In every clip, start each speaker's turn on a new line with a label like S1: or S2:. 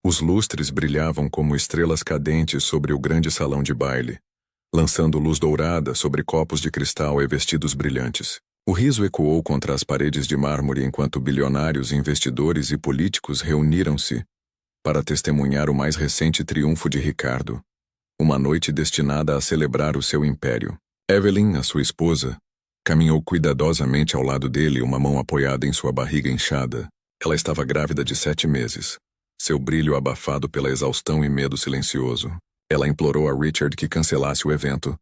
S1: Os lustres brilhavam como estrelas cadentes sobre o grande salão de baile, lançando luz dourada sobre copos de cristal e vestidos brilhantes. O riso ecoou contra as paredes de mármore enquanto bilionários, investidores e políticos reuniram-se para testemunhar o mais recente triunfo de Ricardo, uma noite destinada a celebrar o seu império. Evelyn, a sua esposa, caminhou cuidadosamente ao lado dele, uma mão apoiada em sua barriga inchada. Ela estava grávida de 7 meses, seu brilho abafado pela exaustão e medo silencioso. Ela implorou a Richard que cancelasse o evento,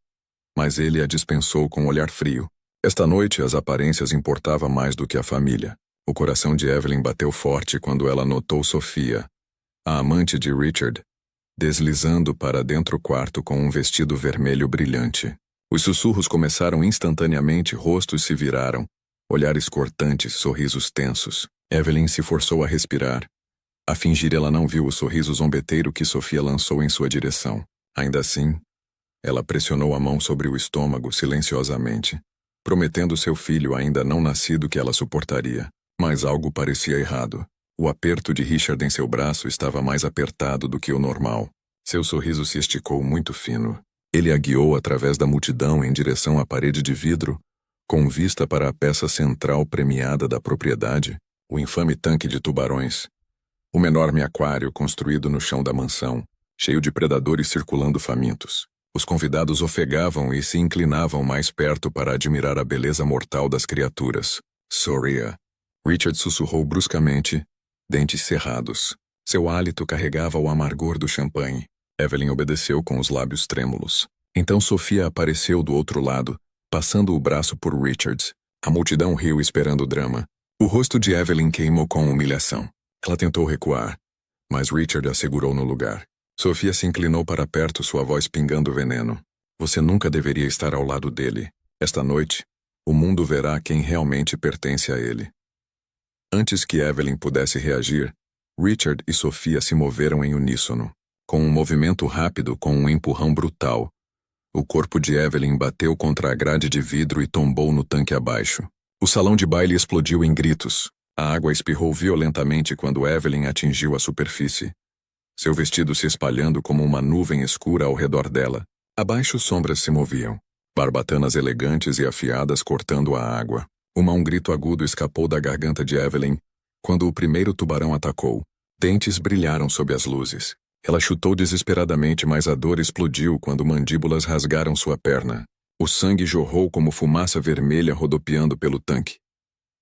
S1: mas ele a dispensou com um olhar frio. Esta noite as aparências importavam mais do que a família. O coração de Evelyn bateu forte quando ela notou Sophia, a amante de Richard, deslizando para dentro do quarto com um vestido vermelho brilhante. Os sussurros começaram instantaneamente, rostos se viraram, olhares cortantes, sorrisos tensos. Evelyn se forçou a respirar. A fingir, ela não viu o sorriso zombeteiro que Sophia lançou em sua direção. Ainda assim, ela pressionou a mão sobre o estômago silenciosamente, prometendo seu filho ainda não nascido que ela suportaria. Mas algo parecia errado. O aperto de Richard em seu braço estava mais apertado do que o normal. Seu sorriso se esticou muito fino. Ele a guiou através da multidão em direção à parede de vidro, com vista para a peça central premiada da propriedade, o infame tanque de tubarões. Um enorme aquário construído no chão da mansão, cheio de predadores circulando famintos. Os convidados ofegavam e se inclinavam mais perto para admirar a beleza mortal das criaturas. Sophia. Richard sussurrou bruscamente, dentes cerrados. Seu hálito carregava o amargor do champanhe. Evelyn obedeceu com os lábios trêmulos. Então Sophia apareceu do outro lado, passando o braço por Richard. A multidão riu esperando o drama. O rosto de Evelyn queimou com humilhação. Ela tentou recuar, mas Richard a segurou no lugar. Sophia se inclinou para perto, sua voz pingando veneno. Você nunca deveria estar ao lado dele. Esta noite, o mundo verá quem realmente pertence a ele. Antes que Evelyn pudesse reagir, Richard e Sophia se moveram em uníssono. Com um movimento rápido, com um empurrão brutal, o corpo de Evelyn bateu contra a grade de vidro e tombou no tanque abaixo. O salão de baile explodiu em gritos. A água espirrou violentamente quando Evelyn atingiu a superfície, seu vestido se espalhando como uma nuvem escura ao redor dela. Abaixo sombras se moviam, barbatanas elegantes e afiadas cortando a água. Um grito agudo escapou da garganta de Evelyn quando o primeiro tubarão atacou. Dentes brilharam sob as luzes. Ela chutou desesperadamente, mas a dor explodiu quando mandíbulas rasgaram sua perna. O sangue jorrou como fumaça vermelha rodopiando pelo tanque.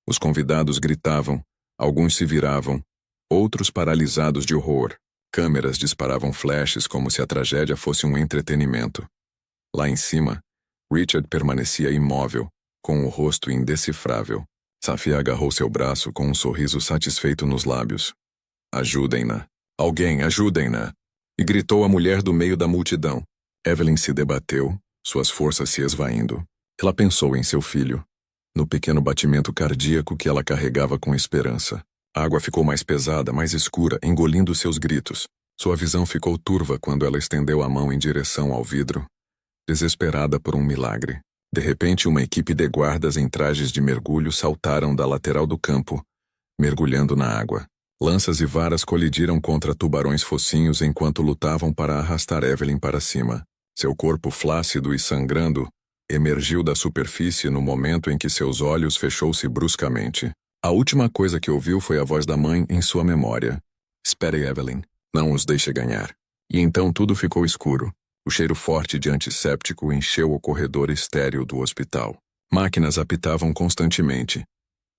S1: Os convidados gritavam, alguns se viravam, outros paralisados de horror. Câmeras disparavam flashes como se a tragédia fosse um entretenimento. Lá em cima, Richard permanecia imóvel, com o rosto indecifrável. Sophia agarrou seu braço com um sorriso satisfeito nos lábios. Ajudem-na. Alguém, ajudem-na! E gritou a mulher do meio da multidão. Evelyn se debateu, suas forças se esvaindo. Ela pensou em seu filho, no pequeno batimento cardíaco que ela carregava com esperança. A água ficou mais pesada, mais escura, engolindo seus gritos. Sua visão ficou turva quando ela estendeu a mão em direção ao vidro, desesperada por um milagre. De repente, uma equipe de guardas em trajes de mergulho saltaram da lateral do campo, mergulhando na água. Lanças e varas colidiram contra tubarões focinhos enquanto lutavam para arrastar Evelyn para cima. Seu corpo flácido e sangrando emergiu da superfície no momento em que seus olhos fechou-se bruscamente. A última coisa que ouviu foi a voz da mãe em sua memória. Espere, Evelyn. Não os deixe ganhar. E então tudo ficou escuro. O cheiro forte de antisséptico encheu o corredor estéril do hospital. Máquinas apitavam constantemente.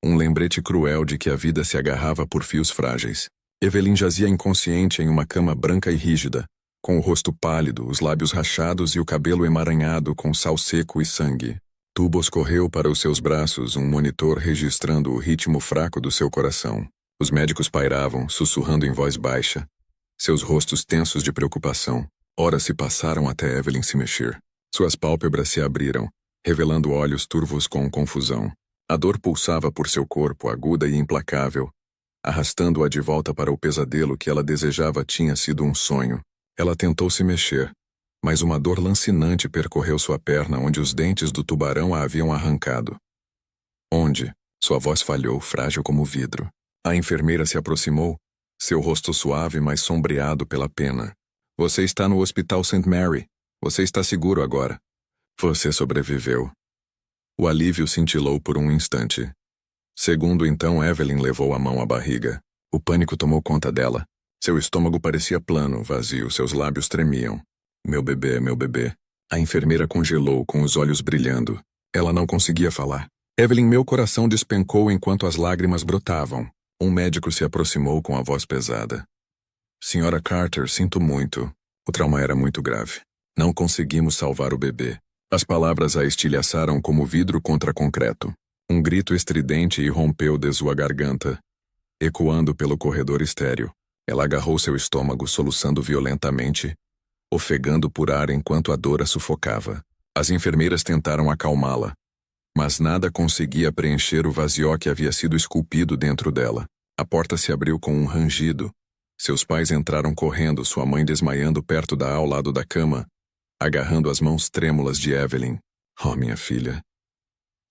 S1: Um lembrete cruel de que a vida se agarrava por fios frágeis. Evelyn jazia inconsciente em uma cama branca e rígida, com o rosto pálido, os lábios rachados e o cabelo emaranhado com sal seco e sangue. Tubos correu para os seus braços, um monitor registrando o ritmo fraco do seu coração. Os médicos pairavam, sussurrando em voz baixa, seus rostos tensos de preocupação. Horas se passaram até Evelyn se mexer. Suas pálpebras se abriram, revelando olhos turvos com confusão. A dor pulsava por seu corpo, aguda e implacável, arrastando-a de volta para o pesadelo que ela desejava tinha sido um sonho. Ela tentou se mexer, mas uma dor lancinante percorreu sua perna onde os dentes do tubarão a haviam arrancado. Onde? Sua voz falhou, frágil como vidro. A enfermeira se aproximou, seu rosto suave mas sombreado pela pena. Você está no Hospital St. Mary. Você está seguro agora. Você sobreviveu. O alívio cintilou por um instante. Segundo então, Evelyn levou a mão à barriga. O pânico tomou conta dela. Seu estômago parecia plano, vazio, seus lábios tremiam. Meu bebê, meu bebê. A enfermeira congelou, com os olhos brilhando. Ela não conseguia falar. Evelyn, meu coração despencou enquanto as lágrimas brotavam. Um médico se aproximou com a voz pesada. Senhora Carter, sinto muito. O trauma era muito grave. Não conseguimos salvar o bebê. As palavras a estilhaçaram como vidro contra concreto. Um grito estridente irrompeu de sua garganta, ecoando pelo corredor estéril. Ela agarrou seu estômago, soluçando violentamente, ofegando por ar enquanto a dor a sufocava. As enfermeiras tentaram acalmá-la, mas nada conseguia preencher o vazio que havia sido esculpido dentro dela. A porta se abriu com um rangido. Seus pais entraram correndo, sua mãe desmaiando perto ao lado da cama, agarrando as mãos trêmulas de Evelyn. Oh, minha filha.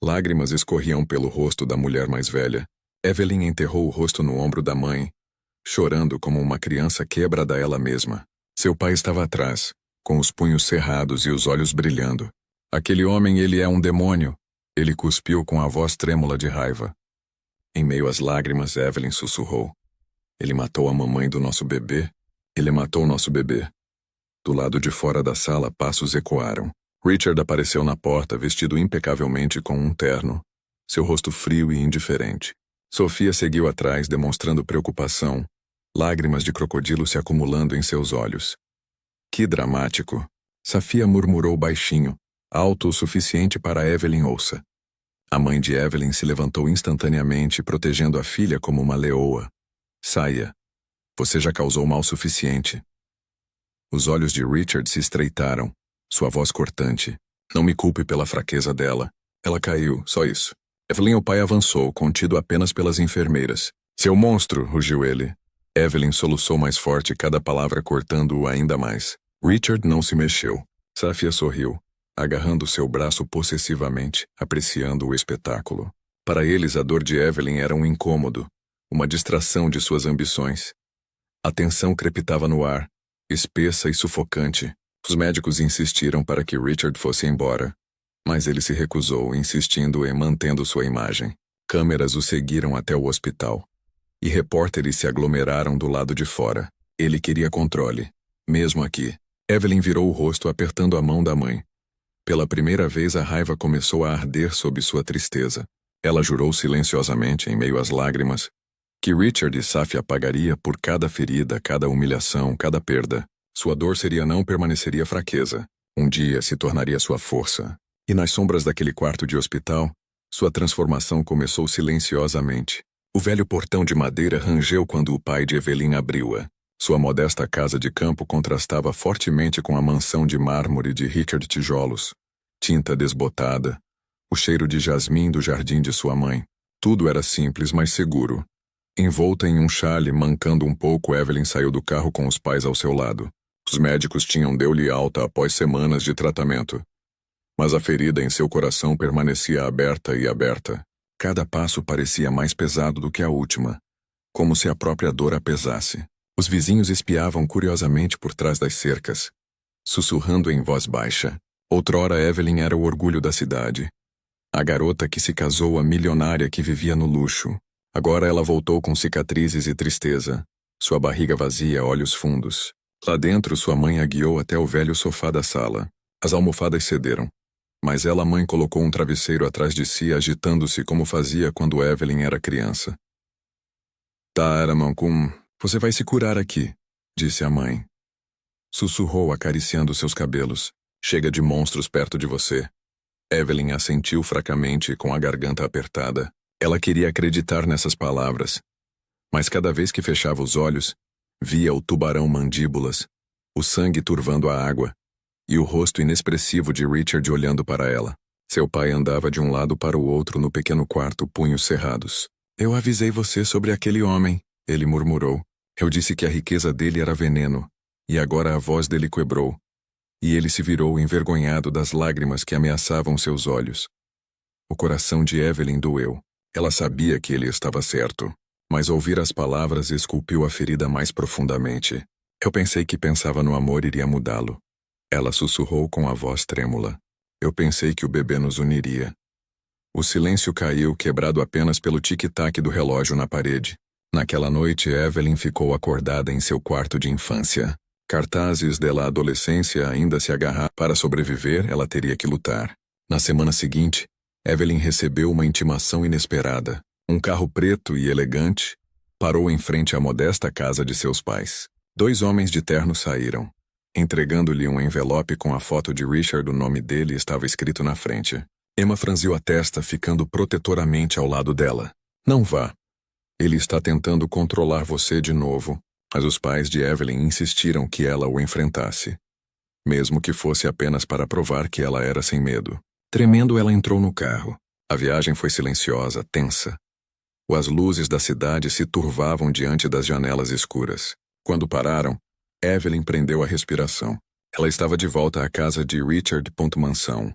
S1: Lágrimas escorriam pelo rosto da mulher mais velha. Evelyn enterrou o rosto no ombro da mãe, chorando como uma criança quebrada ela mesma. Seu pai estava atrás, com os punhos cerrados e os olhos brilhando. Aquele homem, ele é um demônio. Ele cuspiu com a voz trêmula de raiva. Em meio às lágrimas, Evelyn sussurrou. Ele matou a mamãe do nosso bebê. Ele matou nosso bebê. Do lado de fora da sala, passos ecoaram. Richard apareceu na porta, vestido impecavelmente com um terno, seu rosto frio e indiferente. Sofia seguiu atrás, demonstrando preocupação, lágrimas de crocodilo se acumulando em seus olhos. Que dramático! Safia murmurou baixinho, alto o suficiente para Evelyn ouça. A mãe de Evelyn se levantou instantaneamente, protegendo a filha como uma leoa. Saia. Você já causou mal suficiente. Os olhos de Richard se estreitaram, sua voz cortante. Não me culpe pela fraqueza dela. Ela caiu, só isso. Evelyn, o pai avançou, contido apenas pelas enfermeiras. Seu monstro, rugiu ele. Evelyn soluçou mais forte, cada palavra cortando-o ainda mais. Richard não se mexeu. Safia sorriu, agarrando seu braço possessivamente, apreciando o espetáculo. Para eles, a dor de Evelyn era um incômodo, uma distração de suas ambições. A tensão crepitava no ar, espessa e sufocante. Os médicos insistiram para que Richard fosse embora, mas ele se recusou, insistindo em mantendo sua imagem. Câmeras o seguiram até o hospital, e repórteres se aglomeraram do lado de fora. Ele queria controle, mesmo aqui. Evelyn virou o rosto apertando a mão da mãe. Pela primeira vez a raiva começou a arder sob sua tristeza. Ela jurou silenciosamente, em meio às lágrimas, que Richard e Safia pagaria por cada ferida, cada humilhação, cada perda. Sua dor não permaneceria fraqueza. Um dia se tornaria sua força. E nas sombras daquele quarto de hospital, sua transformação começou silenciosamente. O velho portão de madeira rangeu quando o pai de Evelyn abriu-a. Sua modesta casa de campo contrastava fortemente com a mansão de mármore de Richard Tijolos. Tinta desbotada, o cheiro de jasmim do jardim de sua mãe. Tudo era simples, mas seguro. Envolta em um chale, mancando um pouco, Evelyn saiu do carro com os pais ao seu lado. Os médicos deu-lhe alta após semanas de tratamento. Mas a ferida em seu coração permanecia aberta e aberta. Cada passo parecia mais pesado do que a última, como se a própria dor a pesasse. Os vizinhos espiavam curiosamente por trás das cercas, sussurrando em voz baixa. Outrora Evelyn era o orgulho da cidade. A garota que se casou, a milionária que vivia no luxo. Agora ela voltou com cicatrizes e tristeza, sua barriga vazia, olhos fundos. Lá dentro, sua mãe a guiou até o velho sofá da sala. As almofadas cederam, mas ela, mãe, colocou um travesseiro atrás de si, agitando-se como fazia quando Evelyn era criança. Taramankum, você vai se curar aqui, disse a mãe. Sussurrou, acariciando seus cabelos. Chega de monstros perto de você. Evelyn assentiu fracamente, com a garganta apertada. Ela queria acreditar nessas palavras, mas cada vez que fechava os olhos, via o tubarão mandíbulas, o sangue turvando a água, e o rosto inexpressivo de Richard olhando para ela. Seu pai andava de um lado para o outro no pequeno quarto, punhos cerrados. Eu avisei você sobre aquele homem, ele murmurou. Eu disse que a riqueza dele era veneno, e agora a voz dele quebrou, e ele se virou envergonhado das lágrimas que ameaçavam seus olhos. O coração de Evelyn doeu. Ela sabia que ele estava certo. Mas ouvir as palavras esculpiu a ferida mais profundamente. Eu pensei que pensava no amor iria mudá-lo. Ela sussurrou com a voz trêmula. Eu pensei que o bebê nos uniria. O silêncio caiu, quebrado apenas pelo tic-tac do relógio na parede. Naquela noite, Evelyn ficou acordada em seu quarto de infância. Cartazes dela adolescência ainda se agarraram. Para sobreviver, ela teria que lutar. Na semana seguinte, Evelyn recebeu uma intimação inesperada. Um carro preto e elegante parou em frente à modesta casa de seus pais. 2 homens de terno saíram, entregando-lhe um envelope com a foto de Richard. O nome dele estava escrito na frente. Emma franziu a testa, ficando protetoramente ao lado dela. Não vá. Ele está tentando controlar você de novo. Mas os pais de Evelyn insistiram que ela o enfrentasse, mesmo que fosse apenas para provar que ela era sem medo. Tremendo, ela entrou no carro. A viagem foi silenciosa, tensa. As luzes da cidade se turvavam diante das janelas escuras. Quando pararam, Evelyn prendeu a respiração. Ela estava de volta à casa de Richard. Mansão.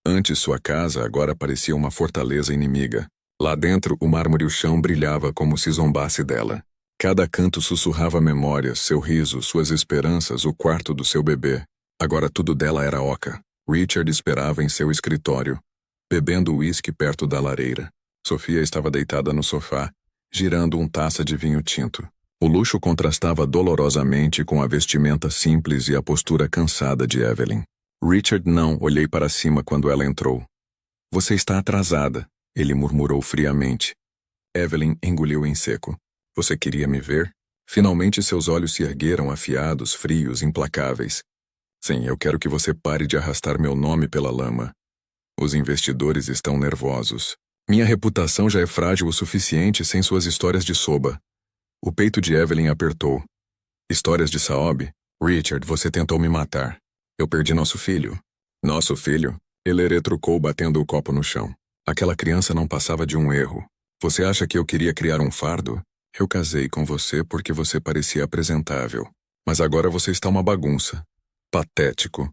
S1: Antes sua casa agora parecia uma fortaleza inimiga. Lá dentro, o mármore e o chão brilhava como se zombasse dela. Cada canto sussurrava memórias, seu riso, suas esperanças, o quarto do seu bebê. Agora tudo dela era oca. Richard esperava em seu escritório, bebendo uísque perto da lareira. Sofia estava deitada no sofá, girando uma taça de vinho tinto. O luxo contrastava dolorosamente com a vestimenta simples e a postura cansada de Evelyn. Richard não, olhei para cima quando ela entrou. Você está atrasada, ele murmurou friamente. Evelyn engoliu em seco. Você queria me ver? Finalmente seus olhos se ergueram afiados, frios, implacáveis. Sim, eu quero que você pare de arrastar meu nome pela lama. Os investidores estão nervosos. Minha reputação já é frágil o suficiente sem suas histórias de soba. O peito de Evelyn apertou. Histórias de Saob? Richard, você tentou me matar. Eu perdi nosso filho. Nosso filho? Ele retrucou batendo o copo no chão. Aquela criança não passava de um erro. Você acha que eu queria criar um fardo? Eu casei com você porque você parecia apresentável. Mas agora você está uma bagunça. Patético.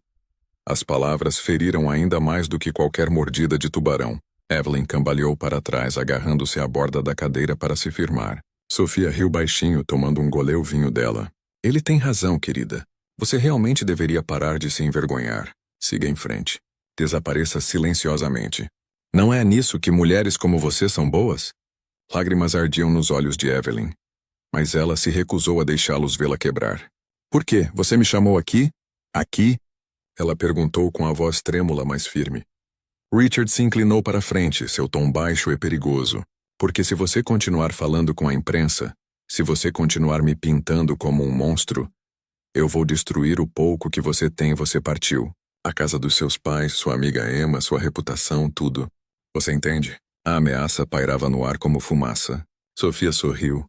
S1: As palavras feriram ainda mais do que qualquer mordida de tubarão. Evelyn cambaleou para trás, agarrando-se à borda da cadeira para se firmar. Sofia riu baixinho, tomando um gole o vinho dela. Ele tem razão, querida. Você realmente deveria parar de se envergonhar. Siga em frente. Desapareça silenciosamente. Não é nisso que mulheres como você são boas? Lágrimas ardiam nos olhos de Evelyn. Mas ela se recusou a deixá-los vê-la quebrar. Por quê? Você me chamou aqui? Aqui? Ela perguntou com a voz trêmula, mas firme. Richard se inclinou para frente, seu tom baixo e perigoso. Porque se você continuar falando com a imprensa, se você continuar me pintando como um monstro, eu vou destruir o pouco que você tem. Você partiu. A casa dos seus pais, sua amiga Emma, sua reputação, tudo. Você entende? A ameaça pairava no ar como fumaça. Sofia sorriu,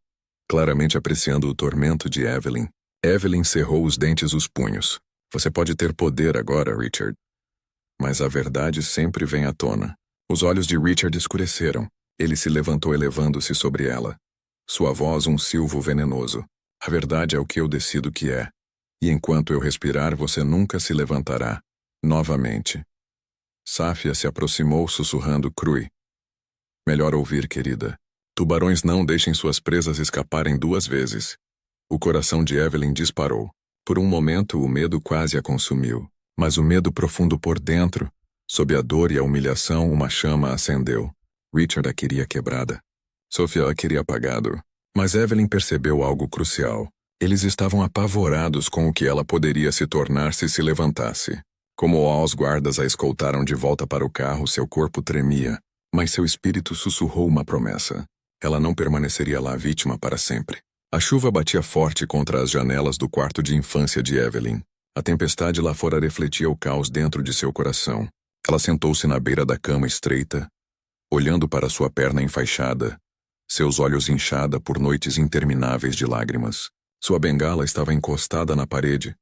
S1: claramente apreciando o tormento de Evelyn. Evelyn cerrou os dentes os punhos. Você pode ter poder agora, Richard. Mas a verdade sempre vem à tona. Os olhos de Richard escureceram. Ele se levantou elevando-se sobre ela. Sua voz um silvo venenoso. A verdade é o que eu decido que é. E enquanto eu respirar, você nunca se levantará. Novamente. Safia se aproximou sussurrando crui. Melhor ouvir, querida. Tubarões não deixem suas presas escaparem 2 vezes. O coração de Evelyn disparou. Por um momento o medo quase a consumiu. Mas o medo profundo por dentro, sob a dor e a humilhação, uma chama acendeu. Richard a queria quebrada. Sofia a queria apagado. Mas Evelyn percebeu algo crucial. Eles estavam apavorados com o que ela poderia se tornar se levantasse. Como os guardas a escoltaram de volta para o carro, seu corpo tremia. Mas seu espírito sussurrou uma promessa. Ela não permaneceria lá vítima para sempre. A chuva batia forte contra as janelas do quarto de infância de Evelyn. A tempestade lá fora refletia o caos dentro de seu coração. Ela sentou-se na beira da cama estreita, olhando para sua perna enfaixada, seus olhos inchada por noites intermináveis de lágrimas. Sua bengala estava encostada na parede,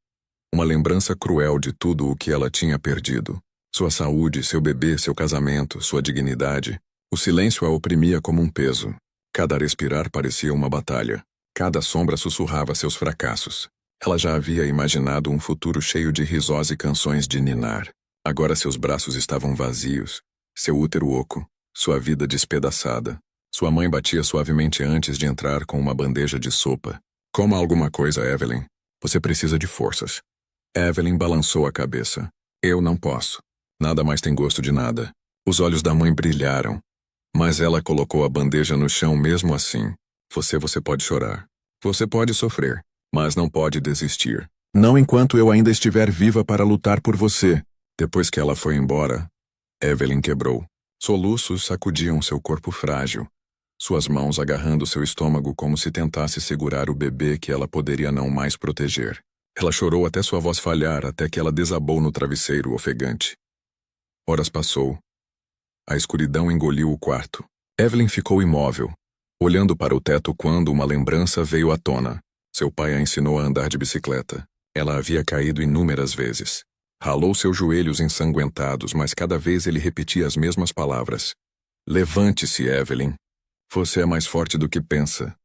S1: uma lembrança cruel de tudo o que ela tinha perdido. Sua saúde, seu bebê, seu casamento, sua dignidade. O silêncio a oprimia como um peso. Cada respirar parecia uma batalha. Cada sombra sussurrava seus fracassos. Ela já havia imaginado um futuro cheio de risós e canções de ninar. Agora seus braços estavam vazios, seu útero oco, sua vida despedaçada. Sua mãe batia suavemente antes de entrar com uma bandeja de sopa. Coma alguma coisa, Evelyn. Você precisa de forças. Evelyn balançou a cabeça. Eu não posso. Nada mais tem gosto de nada. Os olhos da mãe brilharam. Mas ela colocou a bandeja no chão mesmo assim. Você pode chorar. Você pode sofrer. Mas não pode desistir. Não enquanto eu ainda estiver viva para lutar por você. Depois que ela foi embora, Evelyn quebrou. Soluços sacudiam seu corpo frágil. Suas mãos agarrando seu estômago como se tentasse segurar o bebê que ela poderia não mais proteger. Ela chorou até sua voz falhar, até que ela desabou no travesseiro ofegante. Horas passou. A escuridão engoliu o quarto. Evelyn ficou imóvel, olhando para o teto quando uma lembrança veio à tona. Seu pai a ensinou a andar de bicicleta. Ela havia caído inúmeras vezes. Ralou seus joelhos ensanguentados, mas cada vez ele repetia as mesmas palavras. Levante-se, Evelyn. Você é mais forte do que pensa.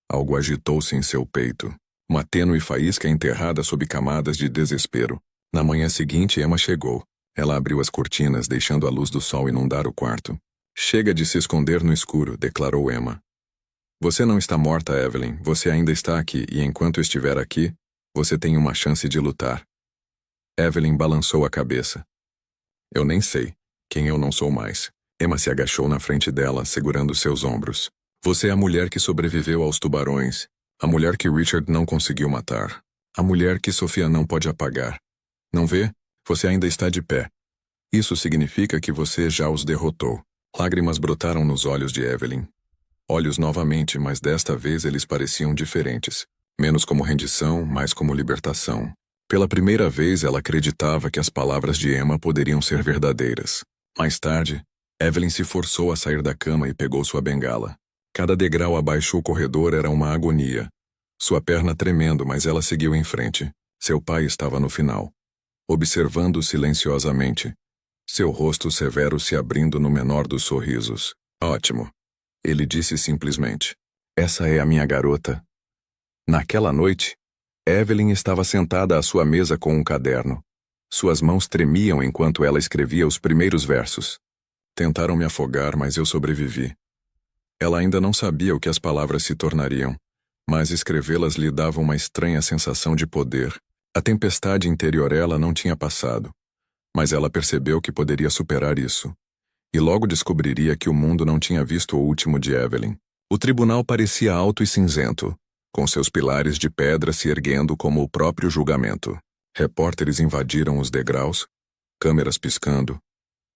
S1: Algo agitou-se em seu peito. Uma tênue faísca enterrada sob camadas de desespero. Na manhã seguinte, Emma chegou. Ela abriu as cortinas, deixando a luz do sol inundar o quarto. Chega de se esconder no escuro, declarou Emma. Você não está morta, Evelyn. Você ainda está aqui, e enquanto estiver aqui, você tem uma chance de lutar. Evelyn balançou a cabeça. Eu nem sei quem eu não sou mais. Emma se agachou na frente dela, segurando seus ombros. Você é a mulher que sobreviveu aos tubarões. A mulher que Richard não conseguiu matar. A mulher que Sofia não pode apagar. Não vê? Você ainda está de pé. Isso significa que você já os derrotou. Lágrimas brotaram nos olhos de Evelyn. Olhos novamente, mas desta vez eles pareciam diferentes. Menos como rendição, mais como libertação. Pela primeira vez ela acreditava que as palavras de Emma poderiam ser verdadeiras. Mais tarde, Evelyn se forçou a sair da cama e pegou sua bengala. Cada degrau abaixo do corredor era uma agonia. Sua perna tremendo, mas ela seguiu em frente. Seu pai estava no final, observando silenciosamente. Seu rosto severo se abrindo no menor dos sorrisos. Ótimo. Ele disse simplesmente. Essa é a minha garota. Naquela noite, Evelyn estava sentada à sua mesa com um caderno. Suas mãos tremiam enquanto ela escrevia os primeiros versos. Tentaram me afogar, mas eu sobrevivi. Ela ainda não sabia o que as palavras se tornariam, mas escrevê-las lhe dava uma estranha sensação de poder. A tempestade interior ela não tinha passado, mas ela percebeu que poderia superar isso. E logo descobriria que o mundo não tinha visto o último de Evelyn. O tribunal parecia alto e cinzento, com seus pilares de pedra se erguendo como o próprio julgamento. Repórteres invadiram os degraus, câmeras piscando,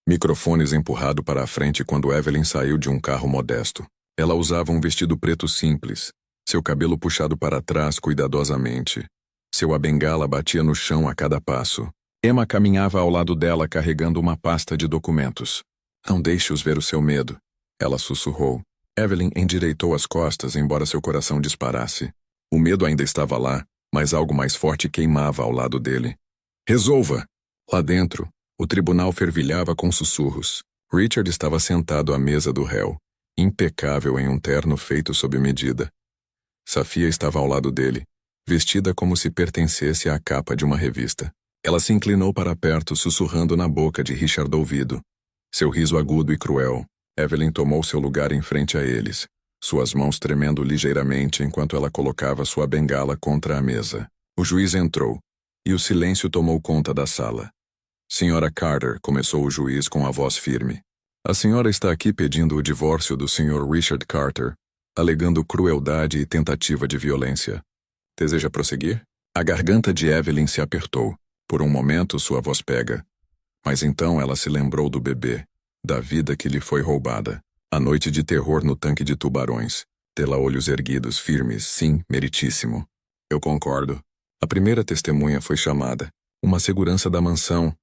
S1: microfones empurrado para a frente quando Evelyn saiu de um carro modesto. Ela usava um vestido preto simples, seu cabelo puxado para trás cuidadosamente. Seu bengala batia no chão a cada passo. Emma caminhava ao lado dela carregando uma pasta de documentos. Não deixe-os ver o seu medo, ela sussurrou. Evelyn endireitou as costas, embora seu coração disparasse. O medo ainda estava lá, mas algo mais forte queimava ao lado dele. Resolva! Lá dentro, o tribunal fervilhava com sussurros. Richard estava sentado à mesa do réu, impecável em um terno feito sob medida. Safia estava ao lado dele, vestida como se pertencesse à capa de uma revista. Ela se inclinou para perto, sussurrando na boca de Richard ouvido. Seu riso agudo e cruel. Evelyn tomou seu lugar em frente a eles, suas mãos tremendo ligeiramente enquanto ela colocava sua bengala contra a mesa. O juiz entrou, e o silêncio tomou conta da sala. Senhora Carter, começou o juiz com a voz firme. A senhora está aqui pedindo o divórcio do Sr. Richard Carter, alegando crueldade e tentativa de violência. Deseja prosseguir? A garganta de Evelyn se apertou. Por um momento sua voz pega. Mas então ela se lembrou do bebê, da vida que lhe foi roubada. A noite de terror no tanque de tubarões. Tê-la olhos erguidos, firmes, sim, meritíssimo. Eu concordo. A primeira testemunha foi chamada. Uma segurança da mansão.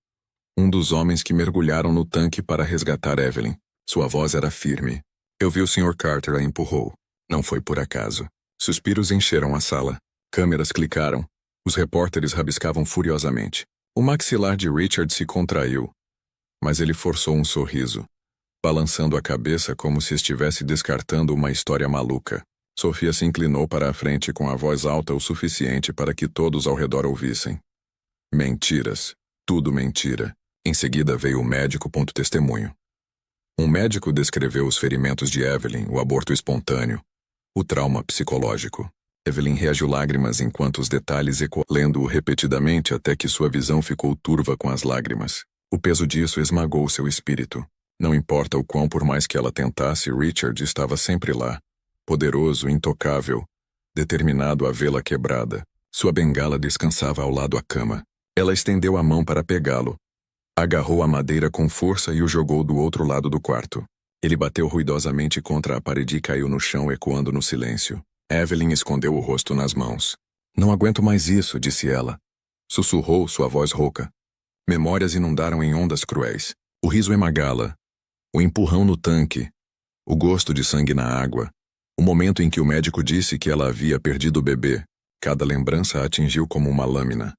S1: Um dos homens que mergulharam no tanque para resgatar Evelyn. Sua voz era firme. Eu vi o Sr. Carter a empurrou. Não foi por acaso. Suspiros encheram a sala. Câmeras clicaram. Os repórteres rabiscavam furiosamente. O maxilar de Richard se contraiu. Mas ele forçou um sorriso, balançando a cabeça como se estivesse descartando uma história maluca. Sofia se inclinou para a frente com a voz alta o suficiente para que todos ao redor ouvissem. Mentiras. Tudo mentira. Em seguida veio o médico. Testemunho. Um médico descreveu os ferimentos de Evelyn, o aborto espontâneo, o trauma psicológico. Evelyn reagiu lágrimas enquanto os detalhes lendo-o repetidamente até que sua visão ficou turva com as lágrimas. O peso disso esmagou seu espírito. Não importa o quão por mais que ela tentasse, Richard estava sempre lá, poderoso, intocável, determinado a vê-la quebrada. Sua bengala descansava ao lado da cama. Ela estendeu a mão para pegá-lo. Agarrou a madeira com força e o jogou do outro lado do quarto. Ele bateu ruidosamente contra a parede e caiu no chão, ecoando no silêncio. Evelyn escondeu o rosto nas mãos. Não aguento mais isso, disse ela. Sussurrou sua voz rouca. Memórias inundaram em ondas cruéis. O riso emagá-la. O empurrão no tanque. O gosto de sangue na água. O momento em que o médico disse que ela havia perdido o bebê. Cada lembrança a atingiu como uma lâmina,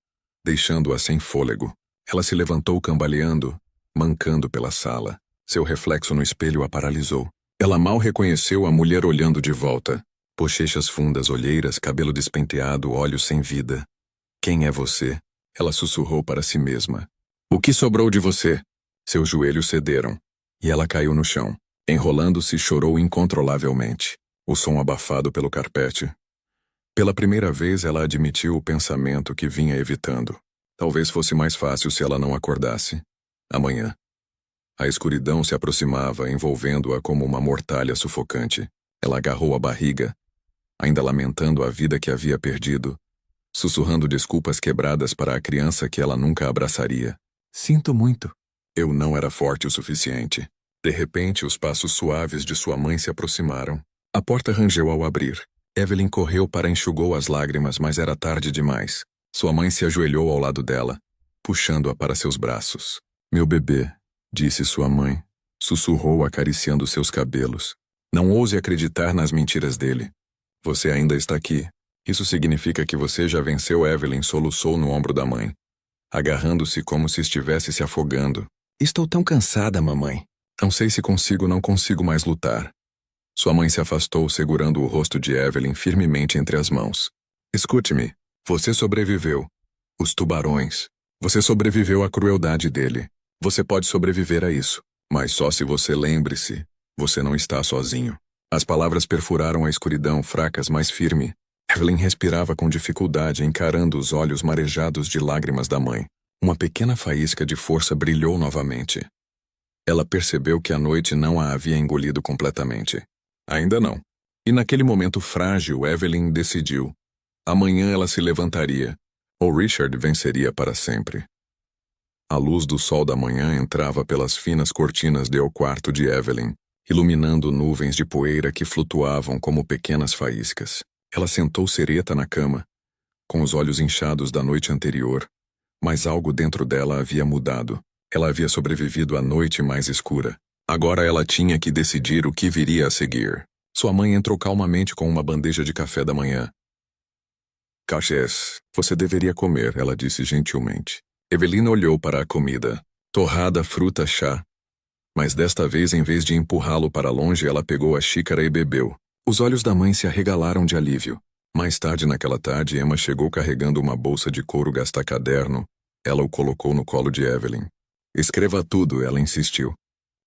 S1: deixando-a sem fôlego. Ela se levantou cambaleando, mancando pela sala. Seu reflexo no espelho a paralisou. Ela mal reconheceu a mulher olhando de volta. Bochechas fundas, olheiras, cabelo despenteado, olhos sem vida. Quem é você? Ela sussurrou para si mesma. O que sobrou de você? Seus joelhos cederam, e ela caiu no chão. Enrolando-se, chorou incontrolavelmente. O som abafado pelo carpete. Pela primeira vez, ela admitiu o pensamento que vinha evitando. Talvez fosse mais fácil se ela não acordasse. Amanhã. A escuridão se aproximava, envolvendo-a como uma mortalha sufocante. Ela agarrou a barriga, ainda lamentando a vida que havia perdido, sussurrando desculpas quebradas para a criança que ela nunca abraçaria. Sinto muito. Eu não era forte o suficiente. De repente, os passos suaves de sua mãe se aproximaram. A porta rangeu ao abrir. Evelyn correu para enxugou as lágrimas, mas era tarde demais. Sua mãe se ajoelhou ao lado dela, puxando-a para seus braços. Meu bebê, disse sua mãe. Sussurrou acariciando seus cabelos. Não ouse acreditar nas mentiras dele. Você ainda está aqui. Isso significa que você já venceu. Evelyn soluçou no ombro da mãe, agarrando-se como se estivesse se afogando. Estou tão cansada, mamãe. Não sei se consigo, não consigo mais lutar. Sua mãe se afastou, segurando o rosto de Evelyn firmemente entre as mãos. Escute-me. Você sobreviveu. Os tubarões. Você sobreviveu à crueldade dele. Você pode sobreviver a isso. Mas só se você lembre-se. Você não está sozinho. As palavras perfuraram a escuridão, fracas, mas firme. Evelyn respirava com dificuldade, encarando os olhos marejados de lágrimas da mãe. Uma pequena faísca de força brilhou novamente. Ela percebeu que a noite não a havia engolido completamente. Ainda não. E naquele momento frágil, Evelyn decidiu. Amanhã ela se levantaria, ou Richard venceria para sempre. A luz do sol da manhã entrava pelas finas cortinas do quarto de Evelyn, iluminando nuvens de poeira que flutuavam como pequenas faíscas. Ela sentou sereta na cama, com os olhos inchados da noite anterior, mas algo dentro dela havia mudado. Ela havia sobrevivido à noite mais escura. Agora ela tinha que decidir o que viria a seguir. Sua mãe entrou calmamente com uma bandeja de café da manhã. Cachês, você deveria comer, ela disse gentilmente. Evelina olhou para a comida. Torrada, fruta, chá. Mas desta vez, em vez de empurrá-lo para longe, ela pegou a xícara e bebeu. Os olhos da mãe se arregalaram de alívio. Mais tarde naquela tarde, Emma chegou carregando uma bolsa de couro gasta-caderno. Ela o colocou no colo de Evelyn. Escreva tudo, ela insistiu.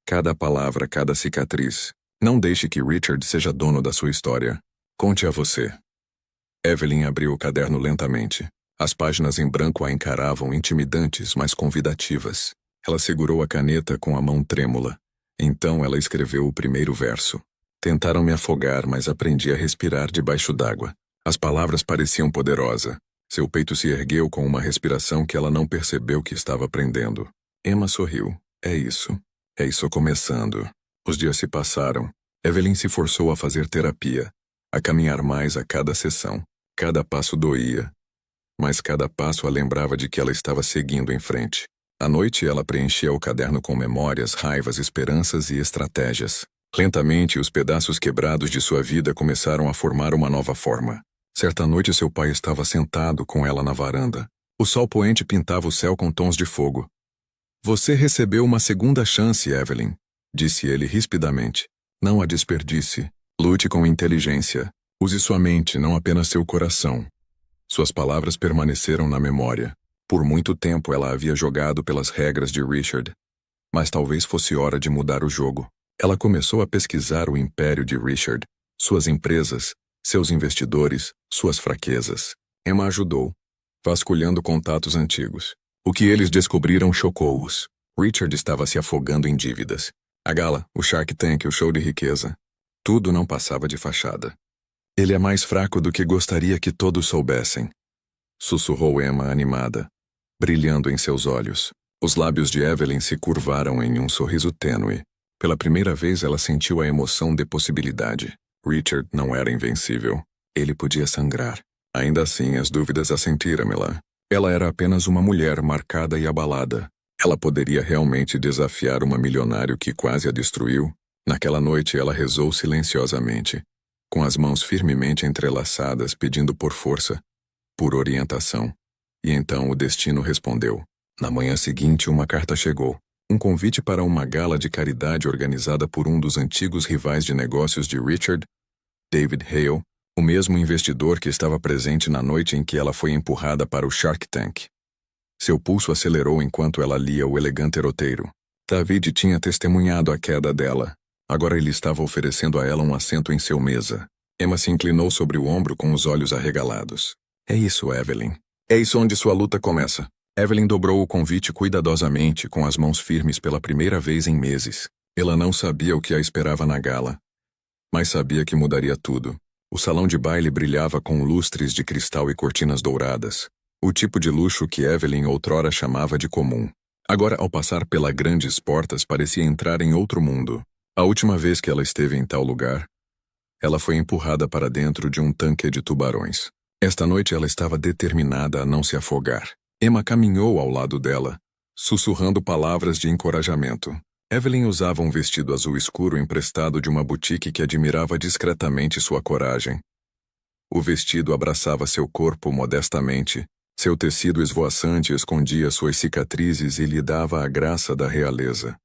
S1: Cada palavra, cada cicatriz. Não deixe que Richard seja dono da sua história. Conte a você. Evelyn abriu o caderno lentamente. As páginas em branco a encaravam, intimidantes, mas convidativas. Ela segurou a caneta com a mão trêmula. Então ela escreveu o primeiro verso. Tentaram me afogar, mas aprendi a respirar debaixo d'água. As palavras pareciam poderosas. Seu peito se ergueu com uma respiração que ela não percebeu que estava aprendendo. Emma sorriu. É isso começando. Os dias se passaram. Evelyn se forçou a fazer terapia, a caminhar mais a cada sessão. Cada passo doía, mas cada passo a lembrava de que ela estava seguindo em frente. À noite ela preenchia o caderno com memórias, raivas, esperanças e estratégias. Lentamente, os pedaços quebrados de sua vida começaram a formar uma nova forma. Certa noite seu pai estava sentado com ela na varanda. O sol poente pintava o céu com tons de fogo. Você recebeu uma segunda chance, Evelyn, disse ele rispidamente. Não a desperdice. Lute com inteligência. Use sua mente, não apenas seu coração. Suas palavras permaneceram na memória. Por muito tempo ela havia jogado pelas regras de Richard. Mas talvez fosse hora de mudar o jogo. Ela começou a pesquisar o império de Richard, suas empresas, seus investidores, suas fraquezas. Emma ajudou, vasculhando contatos antigos. O que eles descobriram chocou-os. Richard estava se afogando em dívidas. A gala, o Shark Tank, o show de riqueza. Tudo não passava de fachada. Ele é mais fraco do que gostaria que todos soubessem. Sussurrou Emma animada, brilhando em seus olhos. Os lábios de Evelyn se curvaram em um sorriso tênue. Pela primeira vez ela sentiu a emoção de possibilidade. Richard não era invencível. Ele podia sangrar. Ainda assim, as dúvidas a sentiram-la. Ela era apenas uma mulher marcada e abalada. Ela poderia realmente desafiar uma milionário que quase a destruiu? Naquela noite ela rezou silenciosamente, com as mãos firmemente entrelaçadas, pedindo por força, por orientação. E então o destino respondeu. Na manhã seguinte, uma carta chegou. Um convite para uma gala de caridade organizada por um dos antigos rivais de negócios de Richard, David Hale, o mesmo investidor que estava presente na noite em que ela foi empurrada para o Shark Tank. Seu pulso acelerou enquanto ela lia o elegante roteiro. David tinha testemunhado a queda dela. Agora ele estava oferecendo a ela um assento em seu mesa. Emma se inclinou sobre o ombro com os olhos arregalados. É isso, Evelyn. É isso onde sua luta começa. Evelyn dobrou o convite cuidadosamente, com as mãos firmes pela primeira vez em meses. Ela não sabia o que a esperava na gala, mas sabia que mudaria tudo. O salão de baile brilhava com lustres de cristal e cortinas douradas. O tipo de luxo que Evelyn outrora chamava de comum. Agora, ao passar pelas grandes portas, parecia entrar em outro mundo. A última vez que ela esteve em tal lugar, ela foi empurrada para dentro de um tanque de tubarões. Esta noite ela estava determinada a não se afogar. Emma caminhou ao lado dela, sussurrando palavras de encorajamento. Evelyn usava um vestido azul escuro emprestado de uma boutique que admirava discretamente sua coragem. O vestido abraçava seu corpo modestamente. Seu tecido esvoaçante escondia suas cicatrizes e lhe dava a graça da realeza.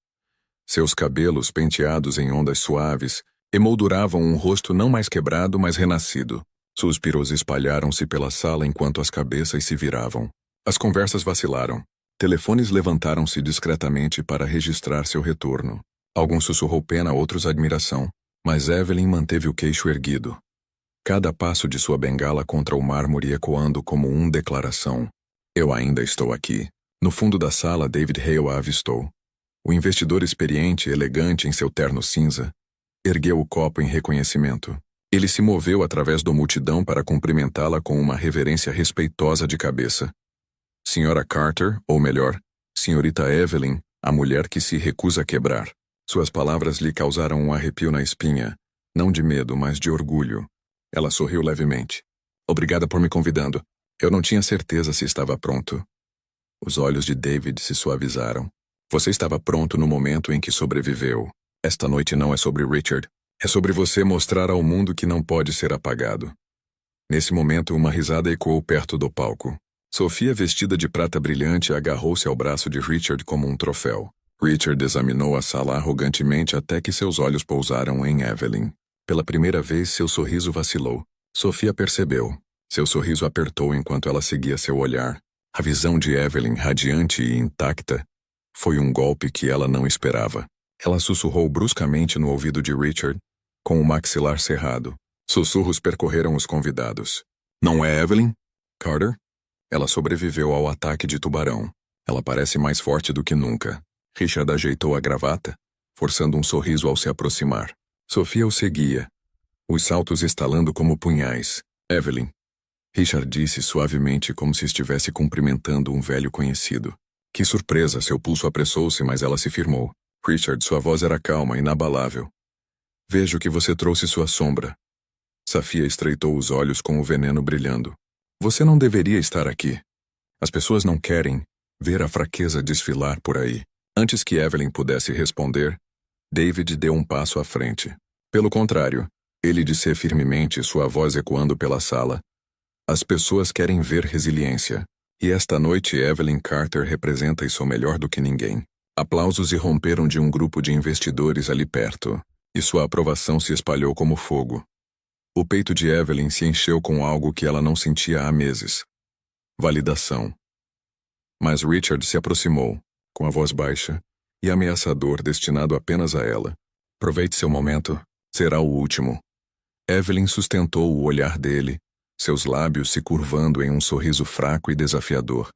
S1: Seus cabelos, penteados em ondas suaves, emolduravam um rosto não mais quebrado, mas renascido. Suspiros espalharam-se pela sala enquanto as cabeças se viravam. As conversas vacilaram. Telefones levantaram-se discretamente para registrar seu retorno. Alguns sussurrou pena, outros admiração. Mas Evelyn manteve o queixo erguido. Cada passo de sua bengala contra o mármore ecoando como uma declaração. Eu ainda estou aqui. No fundo da sala, David Hale a avistou. O investidor experiente, elegante em seu terno cinza, ergueu o copo em reconhecimento. Ele se moveu através da multidão para cumprimentá-la com uma reverência respeitosa de cabeça. Senhora Carter, ou melhor, Senhorita Evelyn, a mulher que se recusa a quebrar. Suas palavras lhe causaram um arrepio na espinha, não de medo, mas de orgulho. Ela sorriu levemente. Obrigada por me convidando. Eu não tinha certeza se estava pronto. Os olhos de David se suavizaram. Você estava pronto no momento em que sobreviveu. Esta noite não é sobre Richard. É sobre você mostrar ao mundo que não pode ser apagado. Nesse momento, uma risada ecoou perto do palco. Sofia, vestida de prata brilhante, agarrou-se ao braço de Richard como um troféu. Richard examinou a sala arrogantemente até que seus olhos pousaram em Evelyn. Pela primeira vez, seu sorriso vacilou. Sofia percebeu. Seu sorriso apertou enquanto ela seguia seu olhar. A visão de Evelyn, radiante e intacta, foi um golpe que ela não esperava. Ela sussurrou bruscamente no ouvido de Richard, com o maxilar cerrado. Sussurros percorreram os convidados. Não é Evelyn? Carter? Ela sobreviveu ao ataque de tubarão. Ela parece mais forte do que nunca. Richard ajeitou a gravata, forçando um sorriso ao se aproximar. Sofia o seguia, os saltos estalando como punhais. Evelyn. Richard disse suavemente, como se estivesse cumprimentando um velho conhecido. Que surpresa, seu pulso apressou-se, mas ela se firmou. Richard, sua voz era calma, inabalável. Vejo que você trouxe sua sombra. Sofia estreitou os olhos com o veneno brilhando. Você não deveria estar aqui. As pessoas não querem ver a fraqueza desfilar por aí. Antes que Evelyn pudesse responder, David deu um passo à frente. Pelo contrário, ele disse firmemente, sua voz ecoando pela sala. As pessoas querem ver resiliência. E esta noite Evelyn Carter representa isso melhor do que ninguém. Aplausos irromperam de um grupo de investidores ali perto, e sua aprovação se espalhou como fogo. O peito de Evelyn se encheu com algo que ela não sentia há meses. Validação. Mas Richard se aproximou, com a voz baixa e ameaçador destinado apenas a ela. Aproveite seu momento. Será o último. Evelyn sustentou o olhar dele, seus lábios se curvando em um sorriso fraco e desafiador.